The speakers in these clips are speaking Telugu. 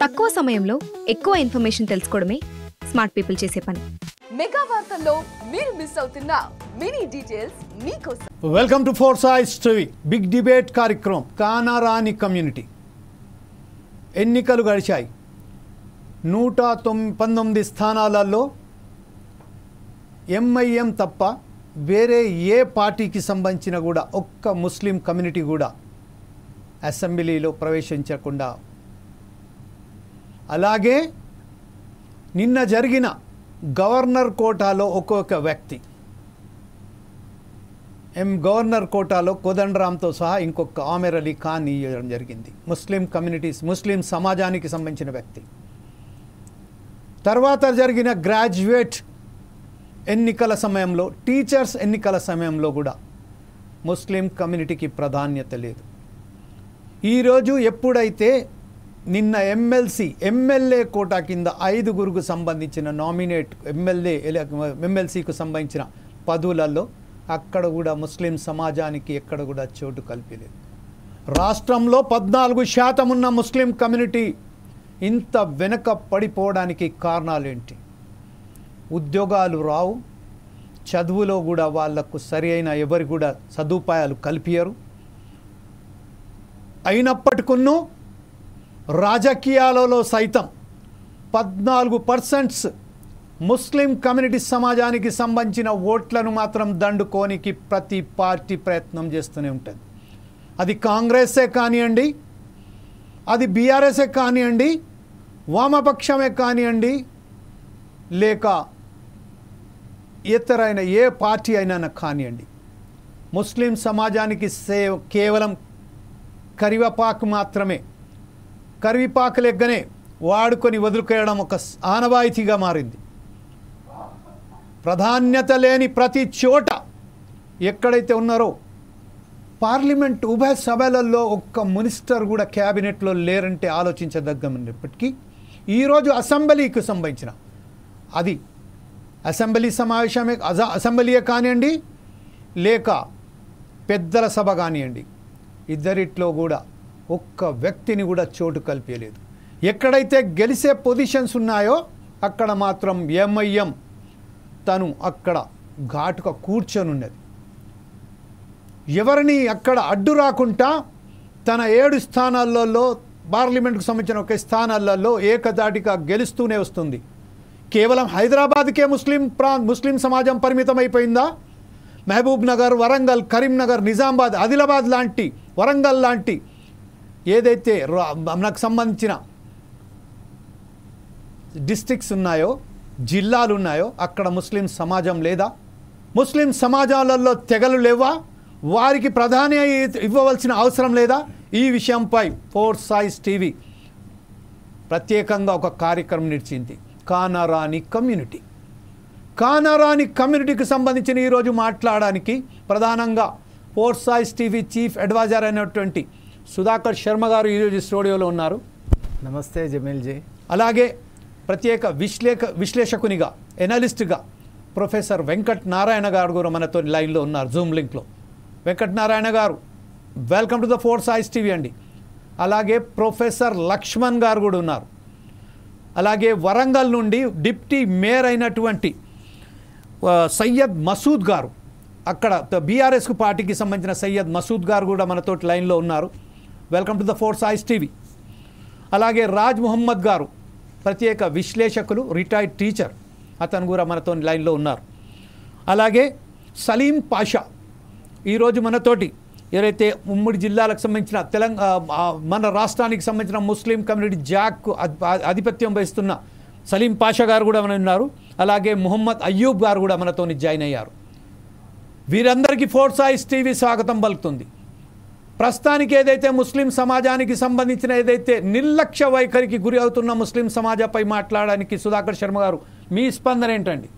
తక్కువ సమయంలో ఎక్కువ ఇన్ఫర్మేషన్ తెలుసుకోవడమే స్మార్ట్ పీపుల్ చేసే పని. మెగా వార్తల్లో మీరు మిస్ అవుతున్న మినీ డీటెయిల్స్ మీకోసం. Welcome to four sides TV. Big debate కార్యక్రమం. కానారాని కమ్యూనిటీ ఎన్నికలు గడిచాయి. 119 స్థానాలలో ఎంఐఎం తప్ప వేరే ఏ పార్టీకి సంబంధించిన కూడా ఒక్క ముస్లిం కమ్యూనిటీ కూడా అసెంబ్లీలో ప్రవేశించకుండా, అలాగే నిన్న జరిగిన గవర్నర్ కోటాలో ఒక్కొక్క వ్యక్తి గవర్నర్ కోటాలో కోదండరామ్తో సహా ఇంకొక ఆమెర్ అలీ ఖాన్ ఇవ్వడం జరిగింది. ముస్లిం సమాజానికి సంబంధించిన వ్యక్తి. తర్వాత జరిగిన గ్రాడ్యుయేట్ ఎన్నికల సమయంలో, టీచర్స్ ఎన్నికల సమయంలో కూడా ముస్లిం కమ్యూనిటీకి ప్రాధాన్యత లేదు. ఈరోజు ఎప్పుడైతే నిన్న ఎమ్మెల్యే కోటా కింద 5గురికి సంబంధించిన నామినేట్ ఎమ్మెల్సీకు సంబంధించిన పదవులలో అక్కడ కూడా ముస్లిం సమాజానికి ఎక్కడ కూడా చోటు కల్పలేదు. రాష్ట్రంలో 14% ఉన్న ముస్లిం కమ్యూనిటీ ఇంత వెనక పడిపోవడానికి కారణాలేంటి? ఉద్యోగాలు రావు, చదువులో కూడా వాళ్లకు సరి అయిన ఎవరి కూడా సదుపాయాలు కల్పించరు. అయినప్పటికీ రాజకీయాలలో సైతం 14% ముస్లిం కమ్యూనిటీ సమాజానికి సంబంధించిన ఓట్లను మాత్రం దండుకోనికి ప్రతి పార్టీ ప్రయత్నం చేస్తూనే ఉంటుంది. అది కాంగ్రెసే కానివ్వండి, అది బీఆర్ఎస్ఏ కానివ్వండి, వామపక్షమే కానివ్వండి, లేక ఇతరైన ఏ పార్టీ అయినా కానివ్వండి, ముస్లిం సమాజానికి కేవలం కరివేపాకు మాత్రమే, కరివేపాకు లెక్కనే వాడుకొని వదులుకోవడం ఒక ఆనవాయితీగా మారింది. ప్రాధాన్యత లేని ప్రతి చోట ఎక్కడైతే ఉన్నారో పార్లమెంట్ ఉభయ సభలలో ఒక్క మినిస్టర్ కూడా క్యాబినెట్లో లేరంటే ఆలోచించదగ్గమైనప్పటికీ ఈరోజు అసెంబ్లీకి సంబంధించిన అది అసెంబ్లీ సమావేశమే, అసెంబ్లీయే కానివ్వండి లేక పెద్దల సభ కానివ్వండి, ఇద్దరిట్లో కూడా ఒక్క వ్యక్తిని కూడా చోటు కల్పించలేదు. ఎక్కడైతే గెలిచే పొజిషన్స్ ఉన్నాయో అక్కడ మాత్రం ఎంఐఎం తను అక్కడ ఘాటుగా కూర్చొని ఉన్నది. ఎవరిని అక్కడ అడ్డు రాకుండా తన 7 స్థానాలలో, పార్లమెంట్కు సంబంధించిన ఒక స్థానాలలో ఏకదాటిగా గెలుస్తూనే వస్తుంది. కేవలం హైదరాబాద్కే ముస్లిం సమాజం పరిమితమైపోయిందా? మహబూబ్ నగర్, వరంగల్, కరీంనగర్, నిజామాబాద్, ఆదిలాబాద్ లాంటి, వరంగల్ లాంటి ఏదైతే మనకు సంబంధించిన డిస్ట్రిక్ట్స్ ఉన్నాయో, జిల్లాలు ఉన్నాయో అక్కడ ముస్లిం సమాజం లేదా? ముస్లిం సమాజాలలో తెగలు లేవా? వారికి ప్రాధాన్యత ఇవ్వవలసిన అవసరం లేదా? ఈ విషయంపై ఫోర్సైజ్ టీవీ ప్రత్యేకంగా ఒక కార్యక్రమం నిర్చింది. కానారాని కమ్యూనిటీకి సంబంధించిన ఈరోజు మాట్లాడడానికి ప్రధానంగా ఫోర్సైజ్ టీవీ చీఫ్ అడ్వైజర్ అయినటువంటి సుధాకర్ శర్మ గారు ఈరోజు స్టూడియోలో ఉన్నారు. నమస్తే జమీల్ జీ. అలాగే ప్రత్యేక విశ్లేషకునిగా, ఎనలిస్ట్గా ప్రొఫెసర్ వెంకట్ నారాయణ గారు కూడా మనతో లైన్లో ఉన్నారు, జూమ్ లింక్లో. వెంకట్ నారాయణ గారు, welcome to the four sides TV అండి. అలాగే ప్రొఫెసర్ లక్ష్మణ్ గారు కూడా ఉన్నారు. అలాగే వరంగల్ నుండి డిప్టీ మేయర్ అయినటువంటి సయ్యద్ మసూద్ గారు, అక్కడ బీఆర్ఎస్ పార్టీకి సంబంధించిన సయ్యద్ మసూద్ గారు కూడా మనతో లైన్లో ఉన్నారు. Welcome to the four sides TV. అలాగే రాజ్ ముహమ్మద్ గారు, ప్రత్యేక విశ్లేషకులు, రిటైర్డ్ టీచర్, అతను కూడా మనతో లైన్లో ఉన్నారు. అలాగే సలీం పాషా ఈరోజు మనతోటి, ఎవరైతే ఉమ్మడి జిల్లాలకు సంబంధించిన మన రాష్ట్రానికి సంబంధించిన ముస్లిం కమ్యూనిటీ జాక్ ఆధిపత్యం వహిస్తున్న సలీం పాషా గారు కూడా మన ఉన్నారు. అలాగే ముహమ్మద్ అయ్యూబ్ గారు కూడా మనతో జాయిన్ అయ్యారు. వీరందరికీ ఫోర్సైజ్ టీవీ స్వాగతం పలుకుతుంది. ప్రస్తుతానికి ఏదైతే ముస్లిం సమాజానికి సంబంధించిన ఏదైతే నిర్లక్ష్య వైఖరికి గురి అవుతున్న ముస్లిం సమాజంపై మాట్లాడడానికి సుధాకర్ శర్మ గారు, మీ స్పందన ఏంటండి?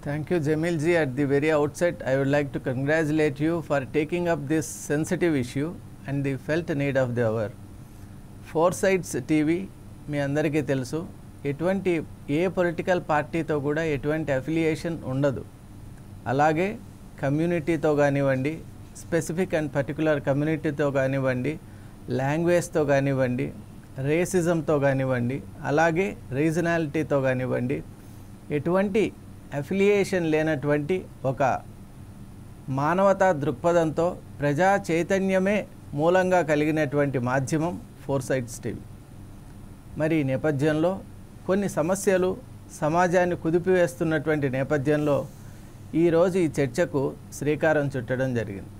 Thank you, Jamil ji. At the very outset, I would like to congratulate you for taking up this sensitive issue and the felt need of the hour. Foresights TV, మీ అందరికీ తెలుసు, ఎటువంటి ఏ పొలిటికల్ పార్టీతో కూడా ఎటువంటి అఫిలియేషన్ ఉండదు. అలాగే కమ్యూనిటీతో కానివ్వండి, స్పెసిఫిక్ అండ్ పర్టికులర్ కమ్యూనిటీతో కానివ్వండి, లాంగ్వేజ్తో కానివ్వండి, రేసిజంతో కానివ్వండి, అలాగే రీజనాలిటీతో కానివ్వండి, ఎటువంటి అఫిలియేషన్ లేనటువంటి ఒక మానవతా దృక్పథంతో ప్రజా చైతన్యమే మూలంగా కలిగినటువంటి మాధ్యమం ఫోర్సైట్స్ టీవీ. మరి ఈ నేపథ్యంలో కొన్ని సమస్యలు సమాజాన్ని కుదిపివేస్తున్నటువంటి నేపథ్యంలో ఈరోజు ఈ చర్చకు శ్రీకారం చుట్టడం జరిగింది.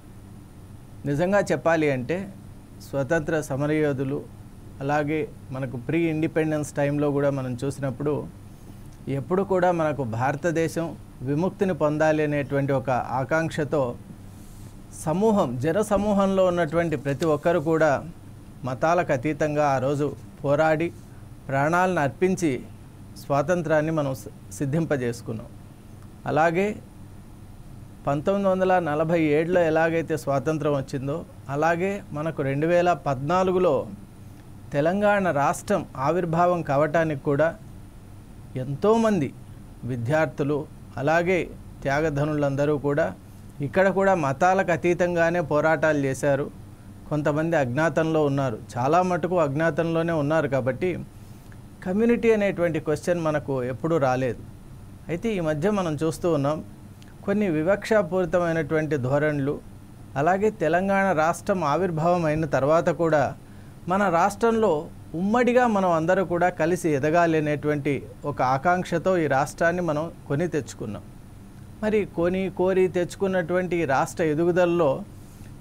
నిజంగా చెప్పాలి అంటే స్వతంత్ర సమరయోధులు, అలాగే మనకు ప్రీ ఇండిపెండెన్స్ టైంలో కూడా మనం చూసినప్పుడు ఎప్పుడు కూడా మనకు భారతదేశం విముక్తిని పొందాలి అనేటువంటి ఒక ఆకాంక్షతో జన సమూహంలో ఉన్నటువంటి ప్రతి ఒక్కరు కూడా మతాలకు అతీతంగా ఆ రోజు పోరాడి ప్రాణాలను అర్పించి స్వాతంత్రాన్ని మనం సిద్ధింపజేసుకున్నాం. అలాగే 1947లో ఎలాగైతే స్వాతంత్రం వచ్చిందో అలాగే మనకు 2014లో తెలంగాణ రాష్ట్రం ఆవిర్భావం కావటానికి కూడా ఎంతోమంది విద్యార్థులు అలాగే త్యాగధనులందరూ కూడా ఇక్కడ కూడా మతాలకు అతీతంగానే పోరాటాలు చేశారు. కొంతమంది అజ్ఞాతంలో ఉన్నారు, చాలా మటుకు అజ్ఞాతంలోనే ఉన్నారు. కాబట్టి కమ్యూనిటీ అనేటువంటి క్వశ్చన్ మనకు ఎప్పుడూ రాలేదు. అయితే ఈ మధ్య మనం చూస్తూ ఉన్నాం కొన్ని వివక్షాపూరితమైనటువంటి ధోరణులు. అలాగే తెలంగాణ రాష్ట్రం ఆవిర్భావం అయిన తర్వాత కూడా మన రాష్ట్రంలో ఉమ్మడిగా మనం అందరూ కూడా కలిసి ఎదగాలి అనేటువంటి ఒక ఆకాంక్షతో ఈ రాష్ట్రాన్ని మనం కొని తెచ్చుకున్నాం. మరి కోరి తెచ్చుకున్నటువంటి ఈ రాష్ట్ర ఎదుగుదలలో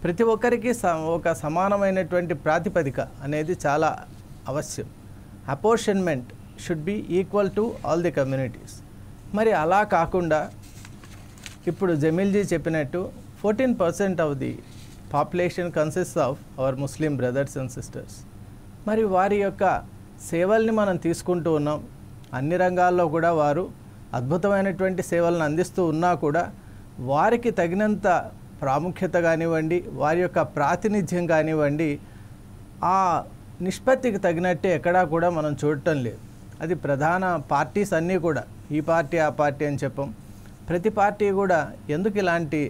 ప్రతి ఒక్కరికి ఒక సమానమైనటువంటి ప్రాతిపదిక అనేది చాలా అవశ్యం. Apportionment should be equal to all the communities. మరి అలా కాకుండా ఇప్పుడు జమీల్జీ చెప్పినట్టు 14% of the population consists of our Muslim brothers and sisters. మరి వారి యొక్క సేవల్ని మనం తీసుకుంటూ ఉన్నాం. అన్ని రంగాల్లో కూడా వారు అద్భుతమైనటువంటి సేవలను అందిస్తూ ఉన్నా కూడా వారికి తగినంత ప్రాముఖ్యత కానివ్వండి, వారి యొక్క ప్రాతినిధ్యం కానివ్వండి, ఆ నిష్పత్తికి తగినట్టే ఎక్కడా కూడా మనం చూడటం లేదు. అది ప్రధాన పార్టీస్ అన్నీ కూడా ఈ పార్టీ ఆ పార్టీ అని చెప్పం. ప్రతి పార్టీ కూడా ఎందుకు ఇలాంటి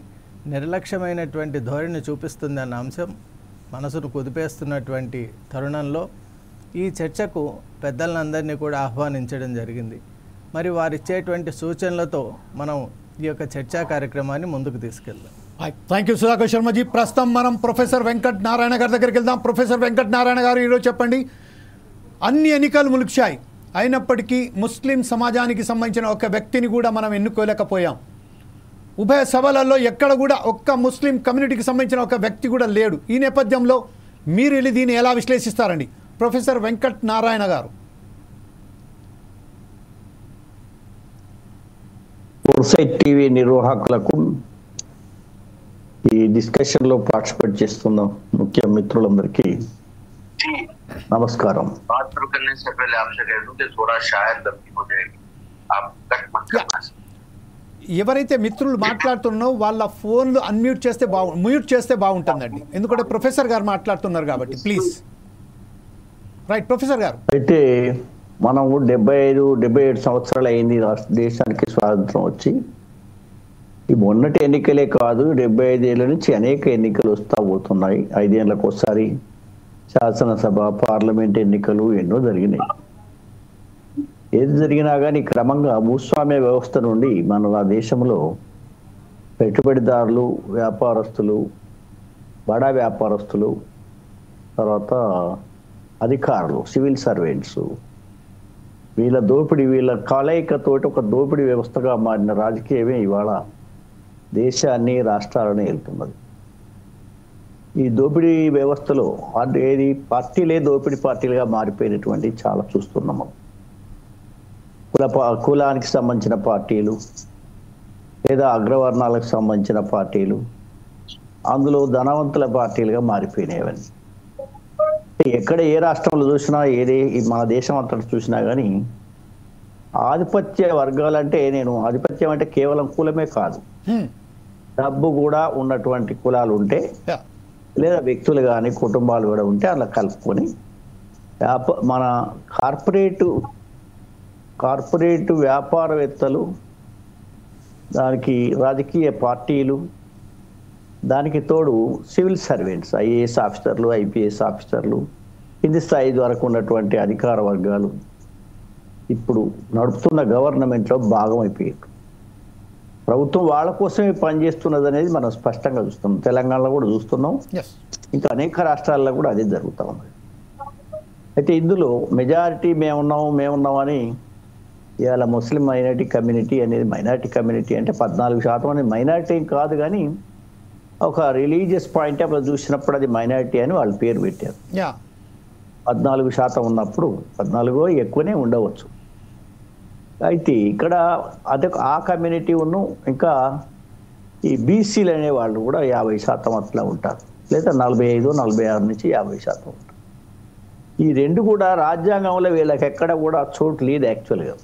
నిర్లక్ష్యమైనటువంటి ధోరణి చూపిస్తుంది అన్న అంశం మనసును కుదిపేస్తున్నటువంటి తరుణంలో ఈ చర్చకు పెద్దలందరినీ కూడా ఆహ్వానించడం జరిగింది. మరి వారిచ్చేటువంటి సూచనలతో మనం ఈ యొక్క చర్చా కార్యక్రమాన్ని ముందుకు తీసుకెళ్దాం. Thank you Sudhakar Sharma ji. ప్రస్తుతం మనం ప్రొఫెసర్ వెంకట్ నారాయణ గారి దగ్గరికి వెళ్దాం. ప్రొఫెసర్ వెంకట్ నారాయణ గారు, ఈరోజు చెప్పండి, అన్ని ఎన్నికలు ములుగుచాయి, అయినప్పటికీ ముస్లిం సమాజానికి సంబంధించిన ఒక వ్యక్తిని కూడా మనం ఎన్నుకోలేకపోయాం. ఉభయ సభలలో ఎక్కడ కూడా ఒక్క ముస్లిం కమ్యూనిటీకి సంబంధించిన ఒక వ్యక్తి కూడా లేడు. ఈ నేపథ్యంలో మీరు దీన్ని ఎలా విశ్లేషిస్తారండి ప్రొఫెసర్ వెంకట్ నారాయణ గారు? ఫోర్సైట్ టీవీ నిర్వాహకులకు, ఈ డిస్కషన్లో పార్టిసిపేట్ చేస్తున్న ముఖ్య మిత్రులందరికీ నమస్కారం. ఎవరైతే మిత్రులు మాట్లాడుతున్నారో వాళ్ళ ఫోన్లు మ్యూట్ చేస్తే బాగుంటుందండి, ఎందుకంటే ప్రొఫెసర్ గారు మాట్లాడుతున్నారు కాబట్టి. ప్లీజ్. రైట్ ప్రొఫెసర్ గారు. అయితే మనం 75-77 సంవత్సరాలు అయింది దేశానికి స్వాతంత్రం వచ్చి. ఈ మొన్నటి ఎన్నికలే కాదు, 75 ఏళ్ళ నుంచి అనేక ఎన్నికలు వస్తూ పోతున్నాయి. 5 ఏళ్ళకు ఒకసారి శాసనసభ, పార్లమెంట్ ఎన్నికలు ఎన్నో జరిగినాయి. ఏది జరిగినా కానీ క్రమంగా భూస్వామ్య వ్యవస్థ నుండి మన దేశంలో పెట్టుబడిదారులు, వ్యాపారస్తులు, బడా వ్యాపారస్తులు, తర్వాత అధికారులు, సివిల్ సర్వెంట్స్, వీళ్ళ కలయికతోటి ఒక దోపిడీ వ్యవస్థగా మారిన రాజకీయమే ఇవాళ దేశాన్ని, రాష్ట్రాలను వెళ్తున్నది. ఈ దోపిడీ వ్యవస్థలో ఏది పార్టీలే దోపిడీ పార్టీలుగా మారిపోయినటువంటి చాలా చూస్తున్నాము. కులానికి సంబంధించిన పార్టీలు లేదా అగ్రవర్ణాలకు సంబంధించిన పార్టీలు, అందులో ధనవంతుల పార్టీలుగా మారిపోయినాయవన్నీ. ఎక్కడ ఏ రాష్ట్రంలో చూసినా, మన దేశం అంతటా చూసినా కానీ ఆధిపత్య వర్గాలంటే, ఆధిపత్యం అంటే కేవలం కులమే కాదు, డబ్బు కూడా ఉన్నటువంటి కులాలు ఉంటే, లేదా వ్యక్తులు కానీ కుటుంబాలు కూడా ఉంటే అలా కలుపుకొని మన కార్పొరేట్ వ్యాపారవేత్తలు, దానికి రాజకీయ పార్టీలు, దానికి తోడు సివిల్ సర్వెంట్స్, ఐఏఎస్ ఆఫీసర్లు, ఐపీఎస్ ఆఫీసర్లు, కింది స్థాయి వరకు ఉన్నటువంటి అధికార వర్గాలు ఇప్పుడు నడుపుతున్న గవర్నమెంట్లో భాగం అయిపోయారు. ప్రభుత్వం వాళ్ళ కోసమే పనిచేస్తున్నది అనేది మనం స్పష్టంగా చూస్తున్నాం. తెలంగాణలో కూడా చూస్తున్నాం, ఇంకా అనేక రాష్ట్రాల్లో కూడా అదే జరుగుతూ ఉంది. అయితే ఇందులో మెజారిటీ మేమున్నాం అని ఇవాళ ముస్లిం మైనారిటీ కమ్యూనిటీ అనేది, మైనారిటీ కమ్యూనిటీ అంటే 14% అనేది మైనారిటీ కాదు, కానీ ఒక రిలీజియస్ పాయింట్ ఆఫ్ చూసినప్పుడు అది మైనారిటీ అని వాళ్ళు పేరు పెట్టారు. 14% ఉన్నప్పుడు 14 ఎక్కువనే ఉండవచ్చు. అయితే ఇక్కడ అదే ఆ కమ్యూనిటీ ఉన్ను ఇంకా ఈ బీసీలు అనే వాళ్ళు కూడా 50% అట్లా ఉంటారు, లేదా 45, 46 నుంచి 50% ఉంటారు. ఈ రెండు కూడా రాజ్యాంగంలో వీళ్ళకి ఎక్కడ కూడా చోటు లేదు. యాక్చువల్గా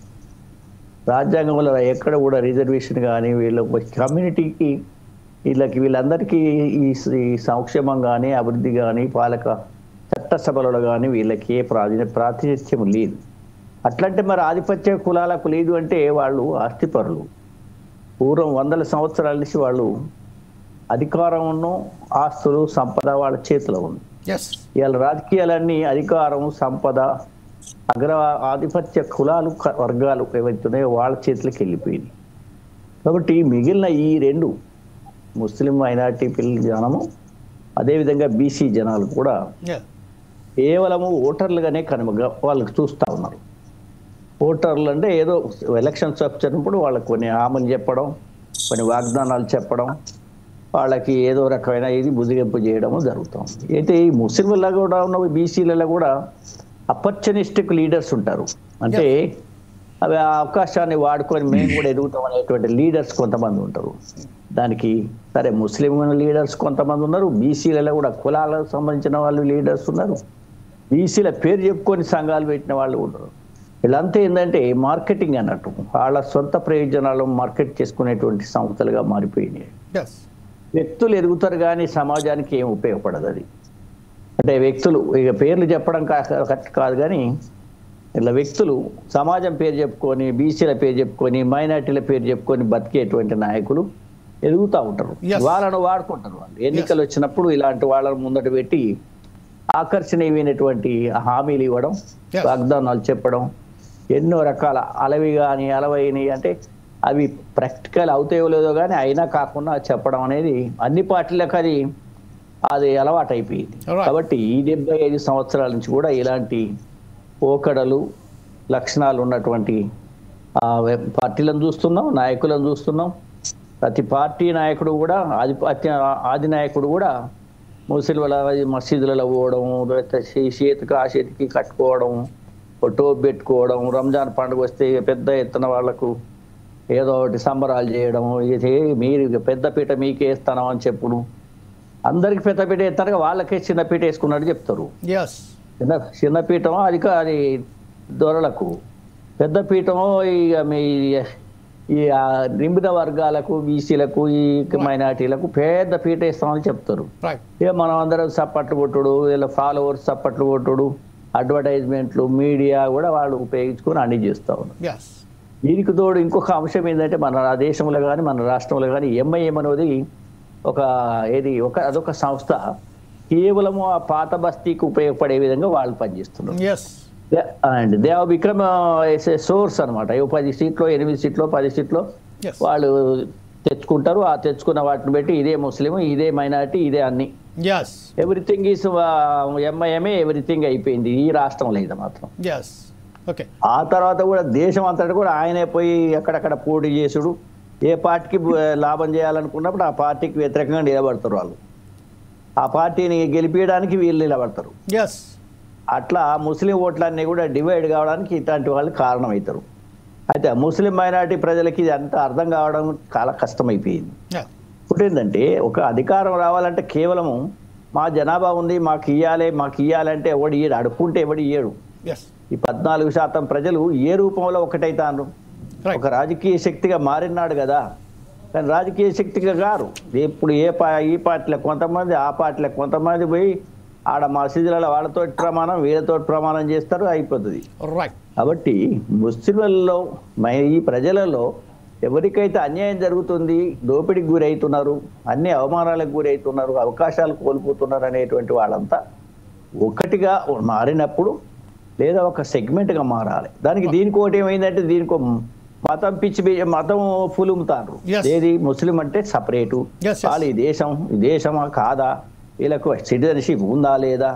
రాజ్యాంగంలో ఎక్కడ కూడా రిజర్వేషన్ కానీ వీళ్ళ కమ్యూనిటీకి వీళ్ళందరికీ ఈ సంక్షేమం కానీ అభివృద్ధి కానీ పాలక చట్టసభలలో కానీ వీళ్ళకి ఏ ప్రాతినిధ్యం లేదు. అట్లంటే మరి ఆధిపత్య కులాలకు లేదు అంటే వాళ్ళు ఆస్తిపరులు. పూర్వం 100 సంవత్సరాల నుంచి వాళ్ళు అధికారమును ఆస్తులు సంపద వాళ్ళ చేతిలో ఉంది. ఇవాళ రాజకీయాలన్నీ అధికారం సంపద ఆధిపత్య కులాలు వర్గాలు ఏవైతున్నాయో వాళ్ళ చేతిలోకి వెళ్ళిపోయింది. కాబట్టి మిగిలిన ఈ రెండు ముస్లిం మైనారిటీ జనము అదేవిధంగా బీసీ జనాలు కూడా కేవలము ఓటర్లుగానే వాళ్ళకి చూస్తూ ఉన్నారు. ఓటర్లు అంటే ఏదో ఎలక్షన్స్ వచ్చినప్పుడు వాళ్ళకి కొన్ని హామీలు చెప్పడం, కొన్ని వాగ్దానాలు చెప్పడం, వాళ్ళకి ఏదో రకమైన ఇది బుద్ధిగింపు చేయడము జరుగుతుంది. అయితే ఈ ముస్లింలలో కూడా ఉన్న బీసీలలో కూడా అపర్చునిస్టిక్ లీడర్స్ ఉంటారు. అంటే అవి ఆ అవకాశాన్ని వాడుకొని మేము కూడా ఎదుగుతాం అనేటువంటి లీడర్స్ కొంతమంది ఉంటారు. దానికి సరే ముస్లిం లీడర్స్ కొంతమంది ఉన్నారు, బీసీలలో కూడా కులాలకు సంబంధించిన వాళ్ళు లీడర్స్ ఉన్నారు, బీసీల పేరు చెప్పుకొని సంఘాలు పెట్టిన వాళ్ళు ఉన్నారు. వీళ్ళంతా ఏంటంటే మార్కెటింగ్ అన్నట్టు వాళ్ళ సొంత ప్రయోజనాలు మార్కెట్ చేసుకునేటువంటి సంస్థలుగా మారిపోయినాయి. వ్యక్తులు ఎదుగుతారు కానీ సమాజానికి ఏం ఉపయోగపడదు అది. అంటే వ్యక్తులు ఇక పేర్లు చెప్పడం కరెక్ట్ కాదు, కానీ ఇలా వ్యక్తులు సమాజం పేరు చెప్పుకొని బీసీల పేరు చెప్పుకొని మైనార్టీల పేరు చెప్పుకొని బతికేటువంటి నాయకులు ఎదుగుతూ ఉంటారు. వాళ్ళను వాడుకుంటారు. వాళ్ళు ఎన్నికలు వచ్చినప్పుడు ఇలాంటి వాళ్ళను ముందట పెట్టి ఆకర్షణీయమైనటువంటి హామీలు ఇవ్వడం, వాగ్దానాలు చెప్పడం, ఎన్నో రకాల అలవి కానీ అలవైనవి అంటే అవి ప్రాక్టికల్ అవుతాయో లేదో కానీ అయినా కాకుండా చెప్పడం అనేది అన్ని పార్టీలకు అది అలవాటు అయిపోయింది. కాబట్టి ఈ 75 సంవత్సరాల నుంచి కూడా ఇలాంటి పోకడలు లక్షణాలు ఉన్నటువంటి పార్టీలను చూస్తున్నాం, నాయకులను చూస్తున్నాం. ప్రతి పార్టీ నాయకుడు కూడా ఆది నాయకుడు కూడా ముస్లింల మసీదులలో పోవడం, చేతికి ఆ చేతికి కట్టుకోవడం, టోప్ పెట్టుకోవడం, రంజాన్ పండుగ వస్తే పెద్ద ఎత్తున వాళ్లకు ఏదో ఒకటి సంబరాలు చేయడం, మీరు పెద్దపీట మీకే వేస్తాను అని చెప్పుడు, అందరికి పెద్దపీట వేస్తారు, వాళ్ళకే చిన్నపీట వేసుకున్నట్టు చెప్తారు. చిన్నపీఠం అది దొరలకు, పెద్దపీఠము ఇక మీ ఈ నింబిన వర్గాలకు బీసీలకు ఈ మైనార్టీలకు పెద్ద పీట వేస్తామని చెప్తారు. ఇక మనం అందరం సప్పట్లు కొట్టుడు, వీళ్ళ ఫాలోవర్స్ సప్పట్లు కొట్టుడు, అడ్వర్టైజ్మెంట్లు, మీడియా కూడా వాళ్ళు ఉపయోగించుకొని అన్ని చేస్తూ ఉన్నారు. దీనికి తోడు ఇంకొక అంశం ఏంటంటే మన దేశంలో కానీ మన రాష్ట్రంలో కానీ ఎంఐఎం అనేది అదొక సంస్థ. కేవలము ఆ పాత బస్తీకి ఉపయోగపడే విధంగా వాళ్ళు పనిచేస్తున్నారు. And they have become source అనమాట. 10 సీట్లో 8 సీట్లో 10 సీట్లో వాళ్ళు తెచ్చుకుంటారు. ఆ తెచ్చుకున్న వాటిని బట్టి ఇదే ముస్లిం, ఇదే మైనారిటీ, ఇదే అన్ని ఎవ్రీథింగ్ ఈస్ ఎంఐఎంఏ ఎవ్రీథింగ్ అయిపోయింది ఈ రాష్ట్రంలో ఇది మాత్రం. ఆ తర్వాత కూడా దేశం అంతటా కూడా ఆయనే పోయి ఎక్కడెక్కడ పోటీ చేసుడు, ఏ పార్టీకి లాభం చేయాలనుకున్నప్పుడు ఆ పార్టీకి వ్యతిరేకంగా నిలబడతారు వాళ్ళు, ఆ పార్టీని గెలిపించడానికి వీళ్ళు నిలబడతారు. అట్లా ముస్లిం ఓట్లన్నీ కూడా డివైడ్ కావడానికి ఇట్లాంటి వాళ్ళు కారణమవుతారు. అయితే ముస్లిం మైనారిటీ ప్రజలకి ఇది అంతా అర్థం కావడం చాలా కష్టమైపోయింది. ఇప్పుడు ఏంటంటే ఒక అధికారం రావాలంటే కేవలము మా జనాభా ఉంది మాకు ఇయ్యాలంటే ఎవడు ఇయ్యడు, అడుక్కుంటే ఎవడు ఇయ్యడు. ఈ 14% ప్రజలు ఏ రూపంలో ఒకటైతాను, ఒక రాజకీయ శక్తిగా మారినాడు కదా, కానీ రాజకీయ శక్తిగా గారు. ఇప్పుడు ఈ పార్టీలో కొంతమంది, ఆ పార్టీలో కొంతమంది పోయి ఆడ మసీదులలో వాళ్ళతో ప్రమాణం వీళ్ళతో ప్రమాణం చేస్తారు, అయిపోతుంది. కాబట్టి ముస్లింలలో ఈ ప్రజలలో ఎవరికైతే అన్యాయం జరుగుతుంది, దోపిడీకి గురవుతున్నారు, అన్ని అవమానాలకు గురవుతున్నారు, అవకాశాలు కోల్పోతున్నారు అనేటువంటి వాళ్ళంతా ఒకటిగా మారినప్పుడు లేదా ఒక సెగ్మెంట్గా మారాలి. దానికి దీనికి ఒకటి ఏమైందంటే దీనికి మతం మతం ఫులుముతారు. ఏది ముస్లిం అంటే సపరేటు, వాళ్ళు ఈ దేశమా కాదా, వీళ్ళకు సిటిజన్షిప్ ఉందా లేదా,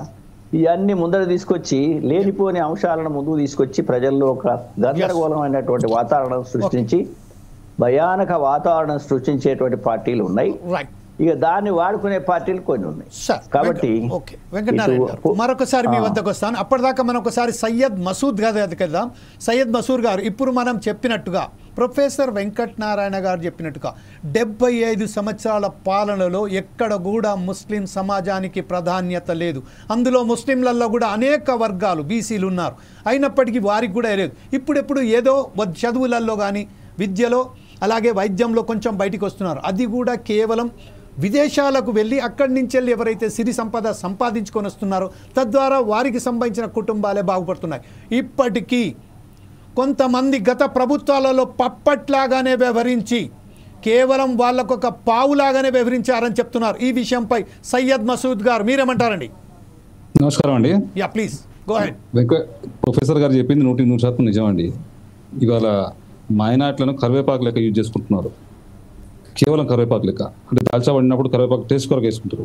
ఇవన్నీ ముందర తీసుకొచ్చి లేనిపోని అంశాలను ముందుకు తీసుకొచ్చి ప్రజల్లో ఒక గందరగోళమైనటువంటి వాతావరణం సృష్టించి భయానక వాతావరణం సృష్టించేటువంటి పార్టీలు ఉన్నాయి. ఇక దాన్ని వాడుకునే పార్టీలు కొన్ని ఉన్నాయి. కాబట్టి మరొకసారి మీ వద్దకు వస్తాను. అప్పటిదాకా మనం ఒకసారి సయ్యద్ మసూద్ గారి కదా. సయ్యద్ మసూద్ గారు, ఇప్పుడు మనం చెప్పినట్టుగా ప్రొఫెసర్ వెంకట్ నారాయణ గారు చెప్పినట్టుగా 75 సంవత్సరాల పాలనలో ఎక్కడ కూడా ముస్లిం సమాజానికి ప్రాధాన్యత లేదు. అందులో ముస్లింలలో కూడా అనేక వర్గాలు బీసీలు ఉన్నారు. అయినప్పటికీ వారికి కూడా లేదు. ఇప్పుడెప్పుడు ఏదో చదువులలో కానీ విద్యలో అలాగే వైద్యంలో కొంచెం బయటికి వస్తున్నారు. అది కూడా కేవలం విదేశాలకు వెళ్ళి అక్కడి నుంచి వెళ్ళి ఎవరైతే సిరి సంపద సంపాదించుకొని వస్తున్నారో తద్వారా వారికి సంబంధించిన కుటుంబాలే బాగుపడుతున్నాయి. ఇప్పటికీ కొంతమంది గత ప్రభుత్వాలలో పప్పట్లాగానే వ్యవహరించి కేవలం వాళ్ళకొక పావులాగానే వ్యవహరించారని చెప్తున్నారు. ఈ విషయంపై సయ్యద్ మసూద్ గారు మీరేమంటారండి? నమస్కారం అండి. Yeah please go head. Professor గారు చెప్పింది 100% నిజం అండి. ఇవాళ మైనార్టీలను కరివేపాకు లెక్క యూజ్ చేసుకుంటున్నారు. కేవలం కరివేపాకు లెక్క, అంటే దాల్చా పడినప్పుడు కరివేపాకు టేస్ట్ కొరకు వేసుకుంటారు.